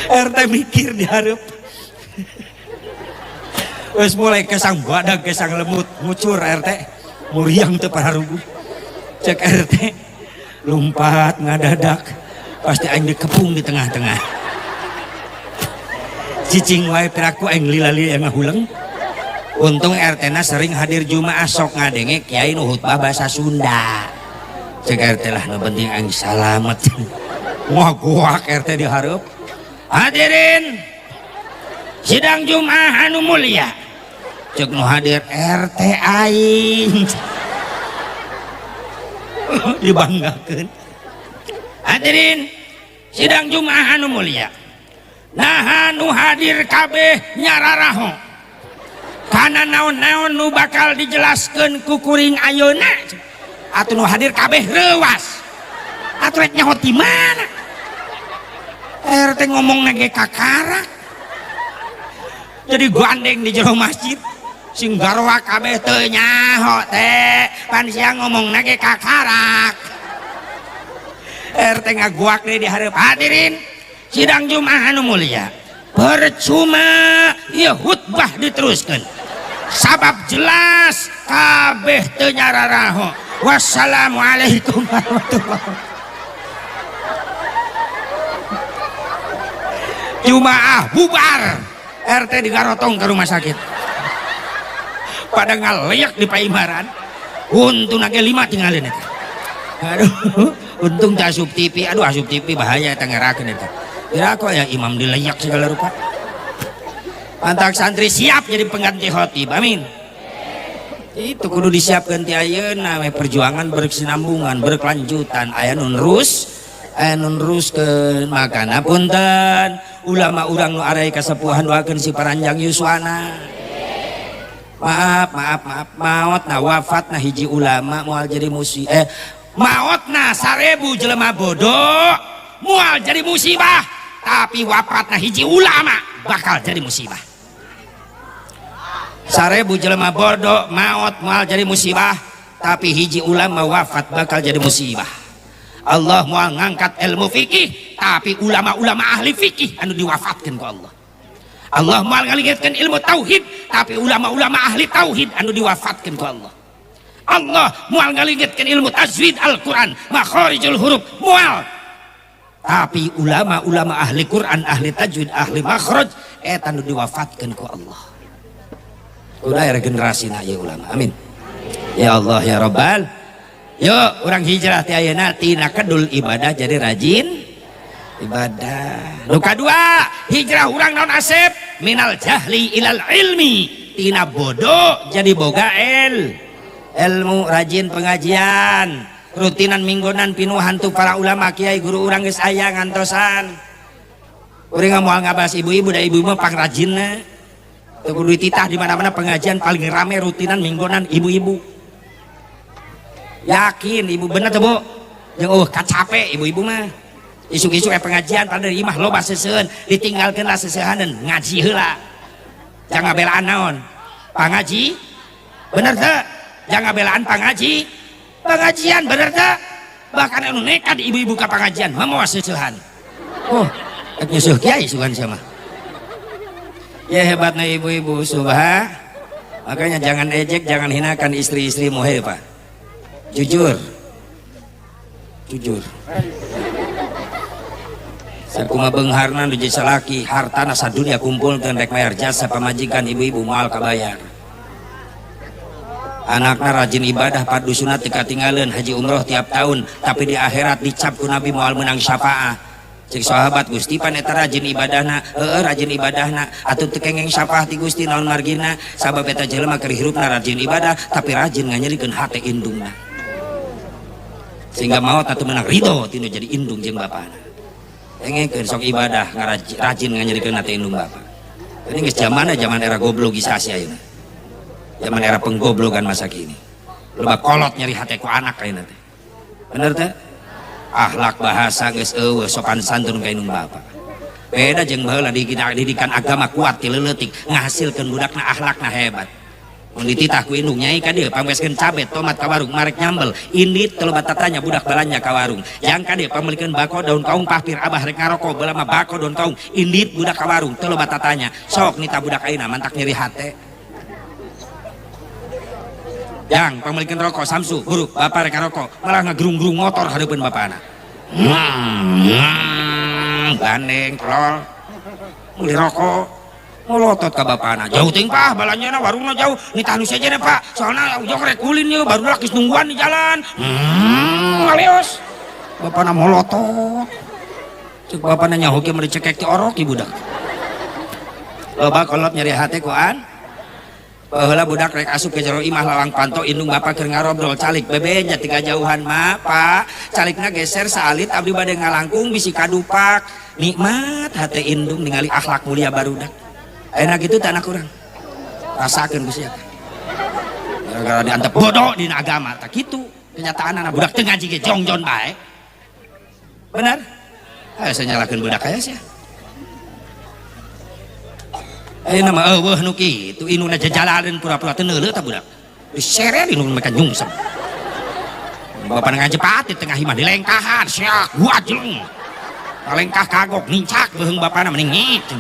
RT mikir di hareup. Wes mulai kesang badag kesang lemut ngucur RT. Muriang teu pararugu. Cek RT lompat ngadadak. Pasti aing dikepung di tengah-tengah. Cicing wae piraku aing lila-lila ngahuleng. Untung RT na sering hadir Jumaah sok ngadenge kiai nu khutbah bahasa Sunda. Cek RT lah nu penting aing salamet. Nguak-nguak RT di hareup. Hadirin sidang Jumaah anu mulia. Cek nu hadir RT aing. Dibanggakeun. Hadirin sidang Jumaah anu mulia. Nah nu hadir kabeh nyararaho. Karena naon-naon nu bakal dijelaskan ku kuring ayeuna atuh nu hadir kabeh reuas atuh rek nyaho di mana RT ngomong nage kakarak jadi gandeng di jero masjid sing garwa kabeh teu nyaho teh pan sia ngomong nage kakarak RT ngaguak deui di hareup. Hadirin sidang Jumaah anu mulia, percuma ieu khutbah diteruskeun sabab jelas kabeh teu nyararaho. Wassalamualaikum warahmatullahi wabarakatuh. Jumaah bubar, RT digarotong ke rumah sakit. Pada ngaleyak di paimaran, untung nage 5 tinggalin eta. Aduh, untung tak asup TV. Aduh asup TV bahaya eta ngerakeun eta. Kira kok ya imam dileyak segala rupa. Antak santri siap jadi pengganti khotib, amin. Itu kudu disiapkan ti ayeuna we perjuangan berkesinambungan berkelanjutan aya nu neruskeun makana punten ulama urang nu arai kasepuhan doakeun si paranjang yuswana. Maaf maotna wafatna hiji ulama moal jadi maotna 1000 jelema bodoh moal jadi musibah tapi wafatna hiji ulama bakal jadi musibah. 1000 jelema bodoh maot moal jadi musibah tapi hiji ulama wafat bakal jadi musibah. Allah moal ngangkat ilmu fikih tapi ulama-ulama ahli fikih anu diwafatkeun ku Allah. Allah moal ngalingitkeun ilmu tauhid tapi ulama-ulama ahli tauhid anu diwafatkeun ku Allah. Allah moal ngalingitkeun ilmu tajwid Al-Qur'an makharijul huruf moal tapi ulama-ulama ahli Quran ahli tajwid ahli makhraj eta anu diwafatkeun ku Allah. Udah regenerasi na ya ulama, amin. Ya Allah ya Rabbal. Yuk orang hijrah ti ayeuna tina kedul ibadah jadi rajin ibadah. Nu kadua hijrah urang naon Asep minal jahli ilal ilmi tina bodoh jadi boga ilmu rajin pengajian rutinan minggunan pinuhan tu para ulama kiai guru urang geus aya ngantosan. Urang moal ngabahas ibu-ibu da ibu mah pangrajinna. Kudu dititah di mana-mana pengajian paling rame rutinan mingguan ibu-ibu. Yakin ibu bener tuh bu? Yang kacape ibu-ibu mah. Isu-isu pengajian pada imah loba seseueun ditinggalkeun lah seseueuhan ngaji heula. Jangan belaan naon? Pangaji? Bener teu? Jangan belaan pangaji. Pengajian bener teu? Bahkan anu nekat ibu-ibu ka pengajian mah seseueuhan. Oh, ek nyusuh kiai sugan sama. Ya hebatnya ibu-ibu subha. Makanya jangan ejek, jangan hinakan istri-istrimu hebat. Jujur. sakuma beungharna nu jadi salaki hartana sadunya kumpulkeun rek mayar jasa pamajikan ibu-ibu moal kabayar. Anakna rajin ibadah padusuna teu katinggalieun haji umroh tiap tahun, tapi di akhirat dicap ku Nabi moal menang syafaah. Cek sahabat Gusti pan eta rajin ibadahna, rajin ibadahna atuh teu kengeng syafaah ti Gusti naon margina, sabab eta jelema keur hirupna rajin ibadah tapi rajin nganyerikeun hate indungna. Sehingga maot atuh menang ridho tinu jadi indung jeung bapana. Engekeun sok ibadah rajin nganyerikeun hate indung bapa. Ini geus zaman era goblogisasi ayeuna. Zaman era penggoblogan masa kini. Loba kolot nyeri hate ku anak ayeuna teh. Bener teh? Akhlak bahasa geus eueuh sopan santun ka indung bapa. Beda jeung baheula didikan agama kuat ti leuletik ngahasilkeun budakna akhlakna hebat. Mun dititah ku indung nyai ka dieu pangweskeun cabe tomat ka warung marek nyambel indit teu loba tatanya budak balanya ka warung. Yang ka dieu pameulikeun bako daun kaung pahpir abah rek ngaroko beula mah bako daun kaung indit budak ka warung teu loba tatanya. Sok nita budak ayeuna mantak nyeri hate. Yang pamilikeun rokok Samsu buruk bapak rek rokok malah ngagerung-gerung motor hadeupeun bapana. Gandeng tolol meuli rokok ngolotot ka bapana. Jauh teuing Pak balanyana warungna jauh nitah nu sejenna Pak soalna ujog rek ulin ieu baru lakis nungguan di jalan. Ngalios bapana molotot cek bapana nyaho ge meureun cekek ti orok ieu budak. Loba kolot nyeri hate ku an baheula budak rek asup ke jero imah lawang panto indung bapa keur ngarobrol calik bebeja ti kajauhan mah Pak calikna geser saalit abdi bade ngalangkung bisi kadupak nikmat hate indung ningali akhlak mulia barudak ayeuna kitu teh anak urang rasakeun geus ya gara-gara diantep bodoh dina agama tah kitu kenyataanna budak teu ngaji ge jongjon bae bener aya sanyalakeun budak aya sia. Ayeuna mah eueuh nu kitu inuna jajalareun pura-pura teu neuleuh tah budak. Disere di nu mereka nyungsem. Bapak ngajepat di tengah imah dilengkahan sia gua jeleng. Kalengkah kagok nincak beuheung bapana mending ngit.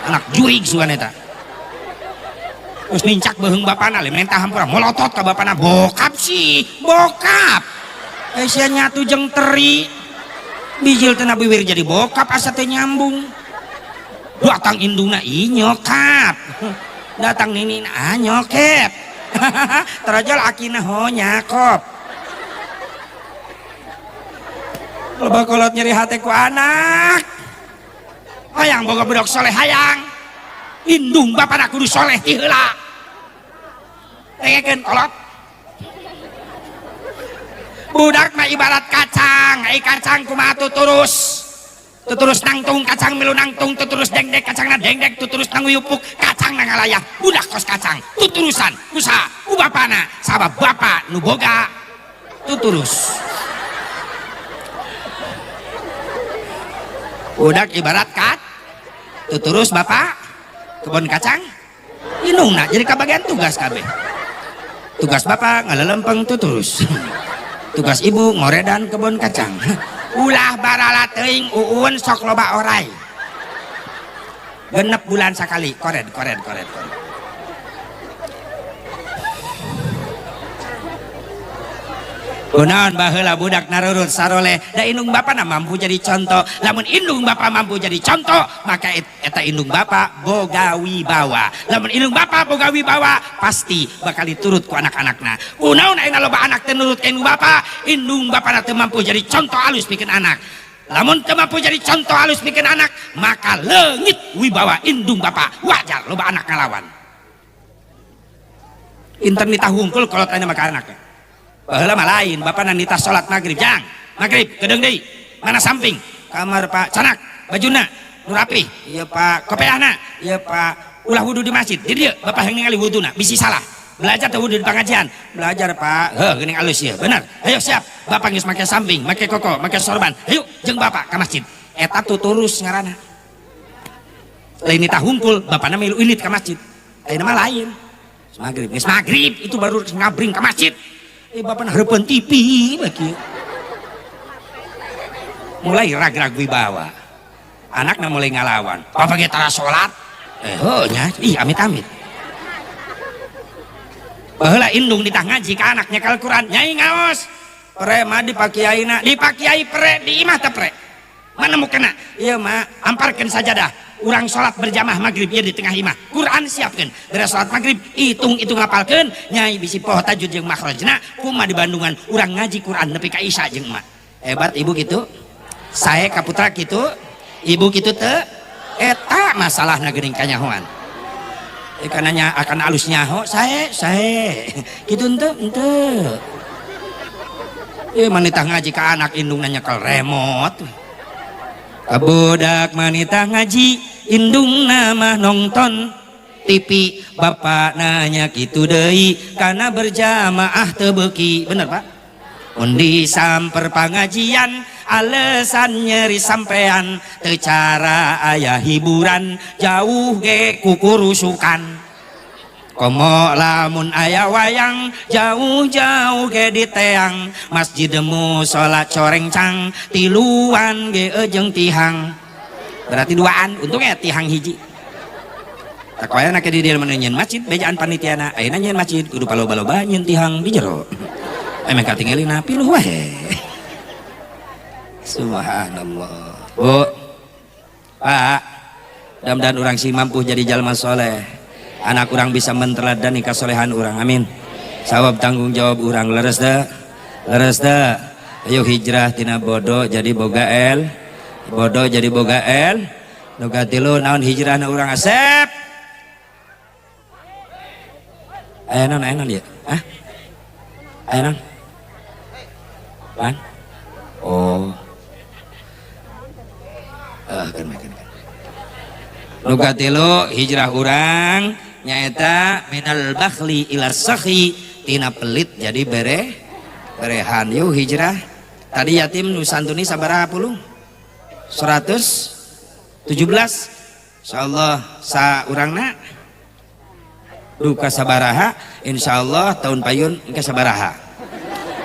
Anak juig sugan eta. Terus nincak beuheung bapana le mentah hampura molotot ka bapana bokap sih, bokap. Sia nyatu jeung teri. Bijil teh nabiwir jadi bokap asa teh nyambung. Datang indungna ih nyokap datang nini nyokep terajal akina ho nyakop loba kolot nyeri hate ku anak hayang boga budak soleh hayang indung bapana kudu soleh ti heula tengekeun kolot budak mah ibarat kacang kacang kumaha tuturus nangtung kacang milu nangtung tuturus dengdek kacangna dengdek tuturus nang uyupuk kacang nang ngalayah budak kos kacang tuturusan usaha ku bapana sabab bapak nu boga tuturus budak ibarat tuturus bapak kebon kacang indungna jadi kabagian tugas kabeh tugas bapak ngalalempeng tuturus tugas ibu ngoredan kebon kacang ulah barala teuing uun sok loba oray genep bulan sakali kored kunaon baheula budak narurut saroleh da indung bapa na mampu jadi contoh lamun indung bapa mampu jadi contoh maka eta indung bapa boga wibawa lamun indung bapa boga wibawa pasti bakal diturut ku anak-anakna kunaon ayeuna loba anak teu nurut ka indung bapa na teu mampu jadi contoh alus pikeun anak lamun teu mampu jadi contoh alus pikeun anak maka leungit wibawa indung bapa wajar loba anak ngalawan inten nitah hungkul kolot ayeuna maka anakna baheula mah lain bapana nitah salat magrib jang magrib kedeung deui mana samping kamar Pak canak bajuna nu rapih ieu Pak kopeahna ieu Pak ulah wudu di masjid di dieu bapak yang ningali wuduna bisi salah belajar teh wudu di pengajian belajar Pak geuning alus ieu bener ayo siap bapak geus make samping make koko make sorban ayo jeung bapak ka masjid eta tuturus ngaranna lain nitah hungkul bapana milu init ka masjid ayeuna mah lain geus magrib itu baru ngabring ka masjid bapak hareupeun TV bagi mulai rag-rag wibawa anakna mulai ngalawan bapak ge tara salat nya ih amit-amit baheula indung ditah ngaji ka anaknya Al-Qur'an nyai ngaos pre mah di pakiaina di pakiai pre di imah teh pre mana mau kena iya mak amparkan sajadah urang sholat berjamaah maghrib ya di tengah imah Quran siapkan beres sholat maghrib hitung ngapalkan nyai bisi poho tajud jeung makhrajna kumaha di Bandungan urang ngaji Quran nepi ka isya jeung mak hebat ibu gitu saya kaputra gitu ibu gitu teu eta masalahna geuning kanyahoan karena akan alus nyaho saya gitu ente ieu manitah ngaji ka anak indungna nyekel remote kabudak manitah ngaji indungna mah nonton TV bapak nanya gitu deui karena berjamaah teu beuki bener pak undi samper pangajian alasan nyeri sampean teu cara aya hiburan jauh ge kukurusukan komo lamun aya wayang jauh-jauh ge di teang masjid musola corencang tiluan ge jeung tihang berarti duaan untungnya tihang hiji tak waya na ke di dieu nyeun masjid bejaan panitiana ayeuna nyeun masjid kudu paloba-loba nyeun tihang di jero emeh katingalina piluh wae subhanallah bu pak mudah-mudahan orang si mampu jadi jalma soleh anak orang bisa menteladani kasolehan orang amin sawab tanggung jawab orang leres dah ayo hijrah tina bodoh jadi bogael nu katilu naon hijrahna urang asep aya naon ya hah aya naon pan oh kan nu katilu hijrah urang nyaeta minal bakhli ila sakhi tina pelit jadi berehan yuk hijrah tadi yatim nu santuni sabaraha puluh 117 insyaallah saurangna duka sabaraha insyaallah tahun payun engke sabaraha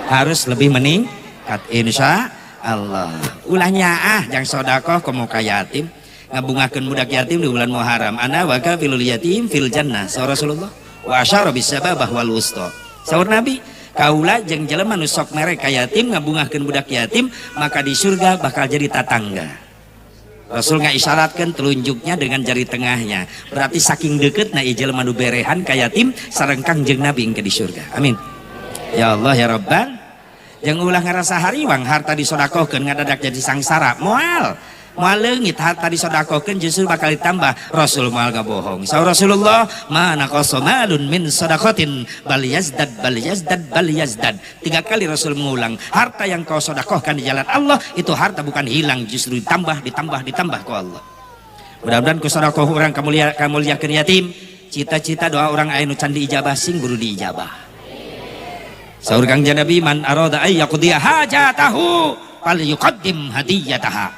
harus lebih meningkat insyaallah ulahnya jang sodakoh komo ka yatim ngabungakeun budak yatim di bulan Muharram ana wa kafilul yatim fil jannah saur Rasulullah wa asyara bisababah wal wusta saur Nabi kaula jeung jelema nu sok mere ka yatim ngabungakeun budak yatim maka di surga bakal jadi tatangga Rasul ngaisyaratkeun telunjuknya dengan jari tengahnya berarti saking deuketna ieu jelema nu berehan ka yatim sareng Kangjeng Nabi engke di surga amin ya Allah ya Rabbal jeung ulah ngarasa hariwang harta disodakohkeun ngadadak jadi sangsara moal leungit harta disodakohkeun justru bakal ditambah Rasul moal gabohong saur Rasulullah mana qasamalun min sadaqatin bal yazdad 3 kali Rasul mengulang harta yang kau sodakohkan di jalan Allah itu harta bukan hilang justru ditambah ku Allah mudah-mudahan ku sodakoh urang kamuliakeun yatim cita-cita doa orang aya nu can diijabah sing buru diijabah saur Kangjeng Nabi man arada ay yaqdiya hajatahu fal yuqaddim hadiyataha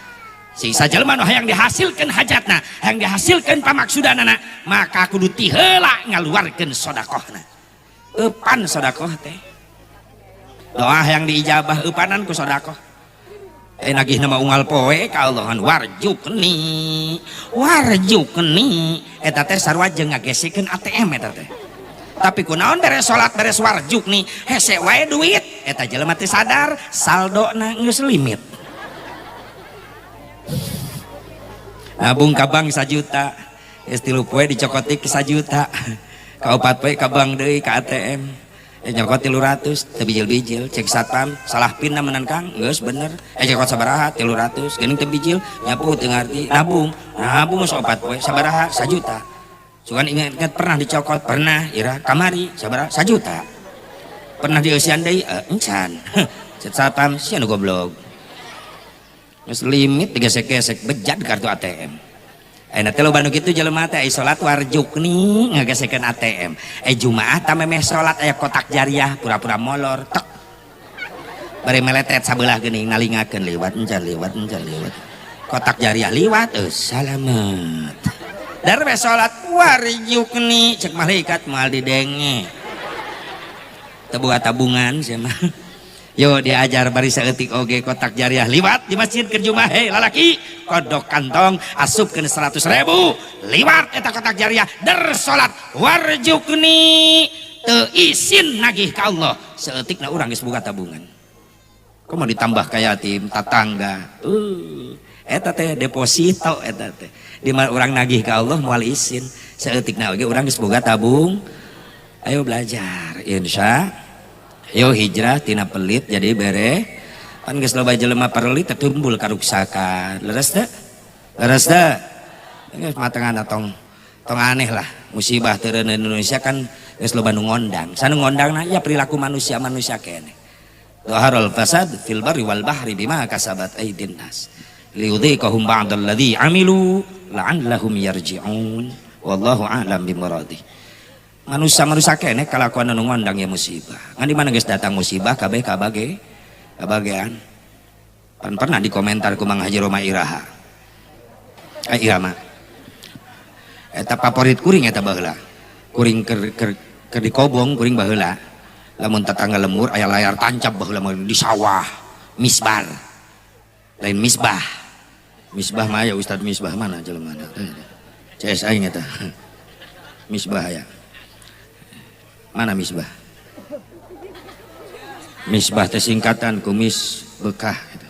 sisa jelema nu hayang dihasilkeun hajatna hayang dihasilkeun pamaksudanana maka kudu ti heula ngaluarkeun sedekahna eupan sedekah teh doa hayang diijabah eupanan ku sedekah nagih nama unggal poe ka Allahan warjukni eta teh sarua jeung ngagesikeun ATM eta teh tapi kunaon beres salat beres warjukni hese wae duit eta jelema teh sadar saldona geus limit nabung ka bank 1 juta estilu poe dicokoti ke 1 juta ka 4 poe ka bank deui ka ATM nyokot 300 teu bijil-bijil cek satpam salah pin menan Kang geus bener nyokot sabaraha 300 geuning teu bijil nyapu teu ngarti nabung geus 4 poe sabaraha 1 juta cuman ingat pernah dicokot pernah ira kamari sabaraha 1 juta pernah dieusian deui encan cek satpam sia nu goblok geus limit digesek-gesek bejat kartu ATM ayeuna teh loba nu kitu jelema teh salat warjukni ngagesekeun ATM jumaah tah memeh salat aya kotak jariah pura-pura molor tek bari meletet sabelah geuning nalingakeun liwat kotak jariah liwat salamet darwe salat warjukni cek malaikat moal didenge teu boga tabungan sia mah yo diajar bari saeutik oge kotak jariah liwat di masjid keur jumaah lalaki kodok kantong asupkeun 100.000 liwat eta kotak jariah der salat warjukni teu isin nagih ka Allah saeutikna urang geus boga tabungan kok mau ditambah kayak yatim tetangga eta teh deposito eta teh di mana orang nagih ke Allah moal isin saeutikna oge urang geus boga tabung. Ayo belajar insya ayo hijrah tina pelit jadi bere pan geus loba jelema pelit tertumbul karuksakan leres teh geus matengana tong aneh lah musibah teureun Indonesia kan geus loba nu ngondang sanu ngondangna ya perilaku manusia keneh dhaharul fasad fil barri wal bahri bima kasabat aydin nas liudhiqahum ba'dalladzi amilu la'allahum yarji'un wallahu a'lam bimuradih. Manusia keneh kalakuan anu ngondang ya musibah ngan di mana geus datang musibah kabeh kabagean pan pernah dikomentar ku Mang Haji Roma Iraha Irama eta favorit kuring eta baheula kuring keur dikobong kuring baheula lamun tetangga lemur aya layar tancap baheula di sawah misbar lain misbah mah ya Ustad misbah mana jelema CS aing eta misbah ya mana misbah teh singkatan kumis bekah gitu.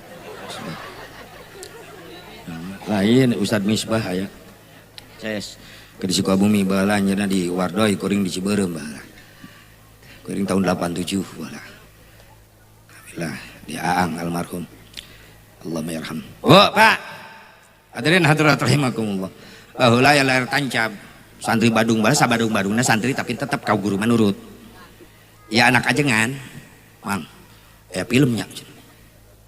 Lain Ustad misbah aya CS ke di Sukabumi baheula nyeuna di Wardoy kuring di Ciberem baheula kuring tahun 87 baheula alhamdulillah di Aang almarhum Allahumma yarham. Oh Pak hadirin hadirat rahimakumullah baheula ya layar tancap santri Badung bahasa Badung-Badungna santri tapi tetap kau guru menurut ya anak ajengan Mang ya filmnya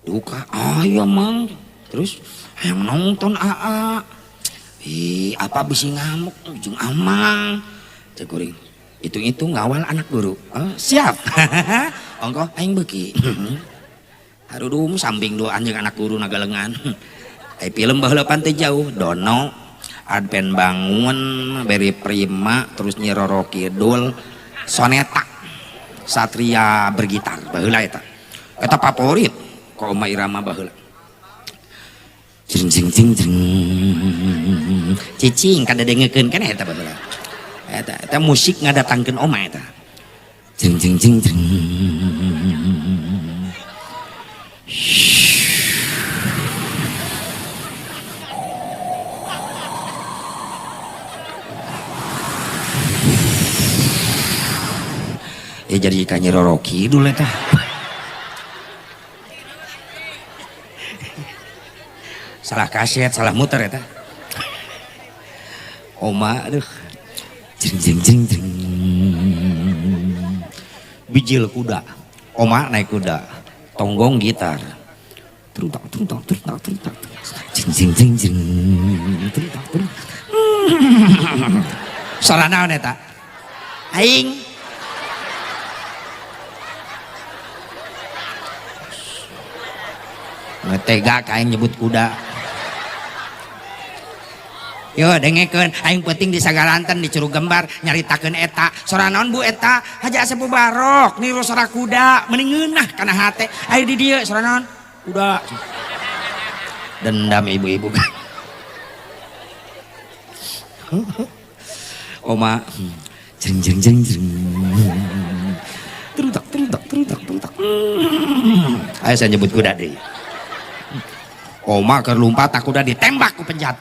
duka ya Mang terus yang nonton AA apa bisi ngamuk ujung amang cek kuring itu ngawal anak guru siap ongko aing beuki harudum samping dua anjing anak guru nagalengan film baheula pan teh jauh Dono Adven Bangun Beri Prima terus Nyi Roro Kidul Soneta Satria bergitar baheula eta favorit ka Oma Irama baheula jeng jeng jeng jeng cicing kada dengekeun kana eta baheula eta musik ngadatangkeun Oma eta jeng jeng jeng jeng ya jadi ikan Nyi Roro Kidul eta salah kaset salah muter eta Oma aduh jeng jeng jeng jeng bijil kuda Oma naik kuda tonggong gitar terutak jeng jeng jeng jeng terutak suara naon eta aing ngetega kain nyebut kuda yo dengekeun aing penting di Sagaranten di Curug Gembar nyaritakeun eta sora naon Bu eta Haji Asep Barok niru sora kuda mending ngeunah kana hate aya di dieu sora naon kuda dendam ibu-ibu Oma jeng jeng jeng jeng terutak ayo saya nyebut kuda deh Oma keur lompat aku udah ditembak ku penjahat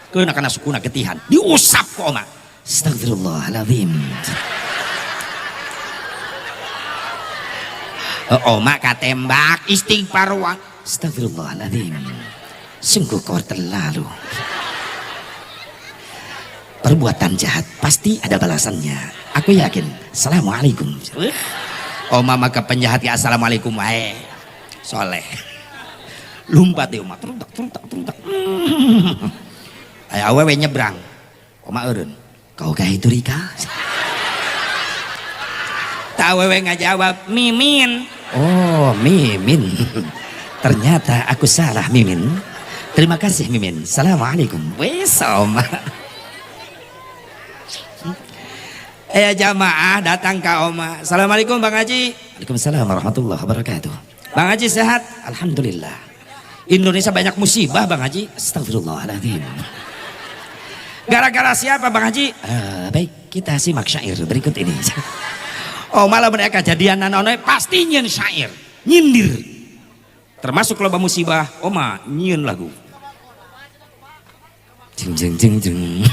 keuna kana sukuna getihan diusap ku Oma astagfirullahaladzim Oma katembak istighfar wa astagfirullahaladzim sungguh kau terlalu perbuatan jahat pasti ada balasannya aku yakin assalamualaikum Oma maka penjahat ya assalamualaikum wae soleh lumpat deh Oma terutak aya awewe nyebrang Oma eureun kau kah itu Rika tak awewe ngajawab Mimin oh Mimin ternyata aku salah Mimin terima kasih Mimin assalamualaikum wes Oma jamaah datang ke Oma assalamualaikum Bang Haji waalaikumsalam warahmatullahi wabarakatuh Bang Haji sehat alhamdulillah Indonesia banyak musibah Bang Haji astagfirullahaladzim gara-gara siapa Bang Haji baik kita simak syair berikut ini oh malah mereka jadian nanonoy pasti nyen syair nyindir. Termasuk loba musibah oma nyieun lagu jeng jeng jeng jeng.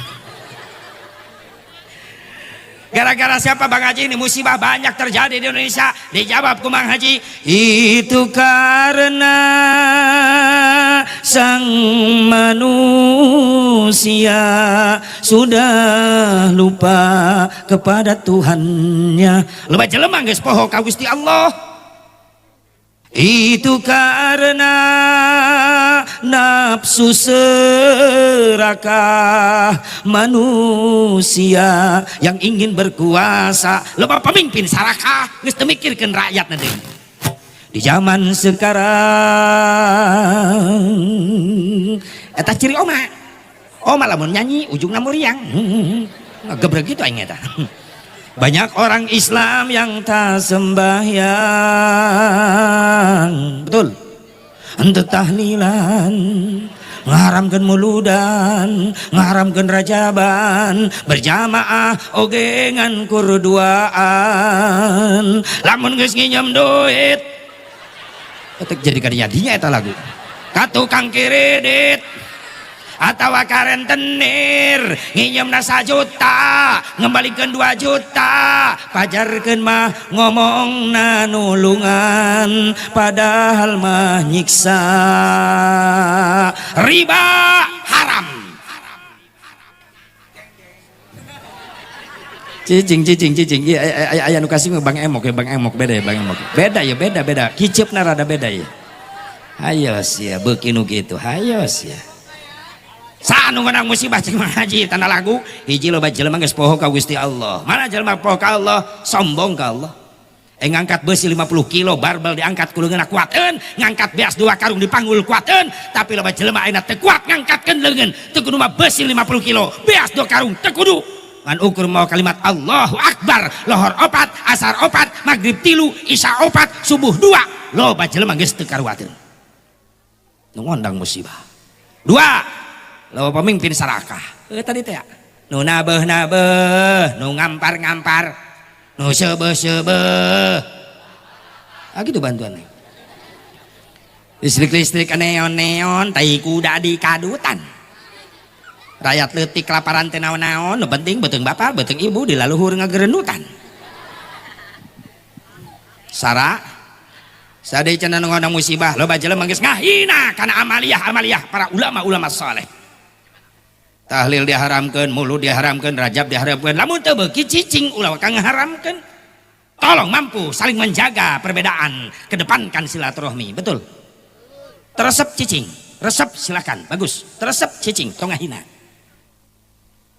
Gara-gara siapa Bang Haji ini musibah banyak terjadi di Indonesia? Dijawab ku Bang Haji, itu karena sang manusia sudah lupa kepada Tuhannya. Loba jelema geus poho ka Gusti Allah. Itu karena nafsu serakah manusia yang ingin berkuasa. Loba pemimpin sarakah geus teu mikirkeun rakyat nanti. Di zaman sekarang eta ciri oma. Oma lamun nyanyi ujungna muriang. Gebrek gitu aing eta. Banyak orang Islam yang tak sembahyang, betul, untuk tahlilan, ngaharamkeun muludan, ngaharamkeun rajaban, berjamaah oge ngan kurduaan, lamun geus nginjem duit, etek jadi kadiyadinya eta lagu, ka tukang kredit. Atau karentenir nginjemna 1 juta ngembalikan 2 juta pajarkeun mah ngomongna nulungan padahal mah nyiksa. Riba haram. Cicing aya nu kasih Bang Emok ya, Bang Emok beda ya, Bang Emok beda ya, beda kicipna rada beda ya. Hayo sia beuki nu kitu, hayo sia. Sanu menang musibah cing Bang Haji tanda lagu hiji loba jelema geus poho ka Gusti Allah. Mana jelema poho ka Allah sombong ka Allah. Ngangkat besi 50 kilo barbel diangkat ku leungeunna kuateun, ngangkat beas 2 karung dipanggul kuateun, tapi loba jelema ayeuna teu kuat ngangkatkeun leungeun, teu kudu mah besi 50 kilo, beas 2 karung teu kudu. Ngan ukur mau kalimat Allahu Akbar, lohor 4, asar 4, maghrib 3, isya 4, subuh 2. Loba jelema geus teu karuateun. Nu ngondang musibah. 2 lo pemimpin sarakah tadi teh nu nabeh nu ngampar nu sebeh gitu bantuan listrik neon tai kuda di kadutan rakyat leutik kelaparan teh naon-naon nu penting beuteung bapak beuteung ibu dilaluhur ngagerendutan sara sadaya cenah ngondang musibah loba jelema geus ngahina kana amaliyah para ulama saleh. Tahlil diharamkan, mulut diharamkan, rajab diharamkan, lamun teu beuki cicing ulah kang ngaharamkeun. Tolong mampu saling menjaga perbedaan, kedepankan silaturahmi, betul. Teresep cicing, resep silakan, bagus. Teresep cicing, tong ngahina.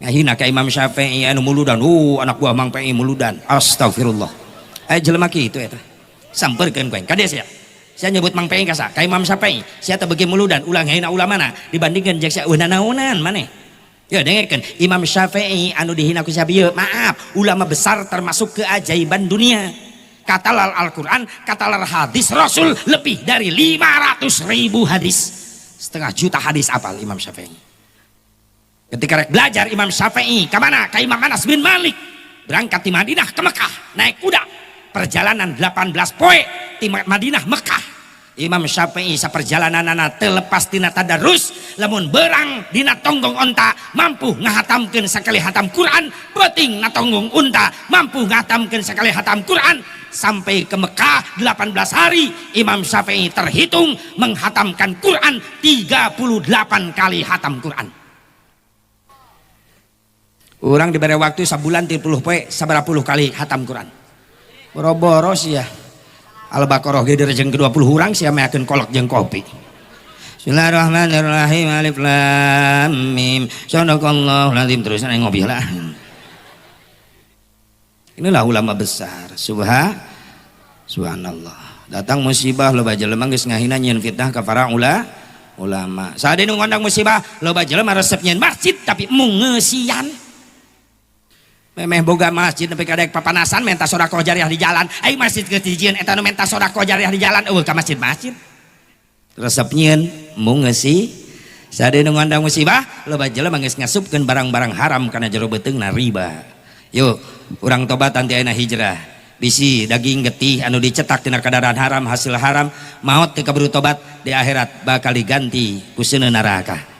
Ngahina ka Imam Syafi'i anu muludan, anak buah Mang PI muludan. Astagfirullah. Jelema kitu eta. Sampeurkeun koeng, kade sia. Saya nyebut Mang PI kasa, ka Imam Syafi'i, sia teu beuki muludan, ulah ngahina ulamana dibandingkeun jeung sia eunana naonan maneh. Ya dengarkan Imam Syafi'i anu dihina ku sabieu, maaf ulama besar termasuk keajaiban dunia. Katalar Al-Quran, katalar hadis Rasul lebih dari 500.000 hadis, 1,5 juta hadis apal Imam Syafi'i. Ketika rek belajar Imam Syafi'i kemana? Ke Imam Anas bin Malik, berangkat di Madinah ke Mekah naik kuda, perjalanan 18 poe di Madinah Mekah. Imam Syafi'i saperjalananana telepas tina tadarus lamun berang dina tonggong onta mampu ngahatamkeun sakali hatam Quran, penting na tonggong unta mampu ngahatamkeun sakali hatam Quran. Sampai ke Mekah 18 hari Imam Syafi'i terhitung menghatamkan Quran 38 kali hatam Quran. Orang diberi waktu sabulan 30 poe sabaraha puluh kali hatam Quran. Boro-boros ya. Al-Baqarah ge direjeng ke 20 urang sia meakeun kolak jeung kopi. Bismillahirrahmanirrahim. Alif lam mim. Sadaqallahul azim. Terus ngopi lah. Inilah ulama besar. Subhanallah. Datang musibah loba jelema geus ngahina nyieun fitnah ka para ulama. Sade nu ngondang musibah loba jelema resep nyieun masjid tapi mungeusian. Memeh boga masjid tapi kadek papanasan menta sodaqoh jariah di jalan. Aing masjid ke dijieun eta nu menta sodaqoh jariah di jalan eueuh ka masjid-masjid. Resep nyieun mungeusi. Sade nu ngondang musibah loba jelema geus ngasupkeun barang-barang haram kana jero beuteungna riba. Yuk, urang tobatan ti ayeuna hijrah. bisi daging getih anu dicetak tina kadaran haram hasil haram maut teu kaburu tobat di akhirat bakal diganti ku seuneun neraka.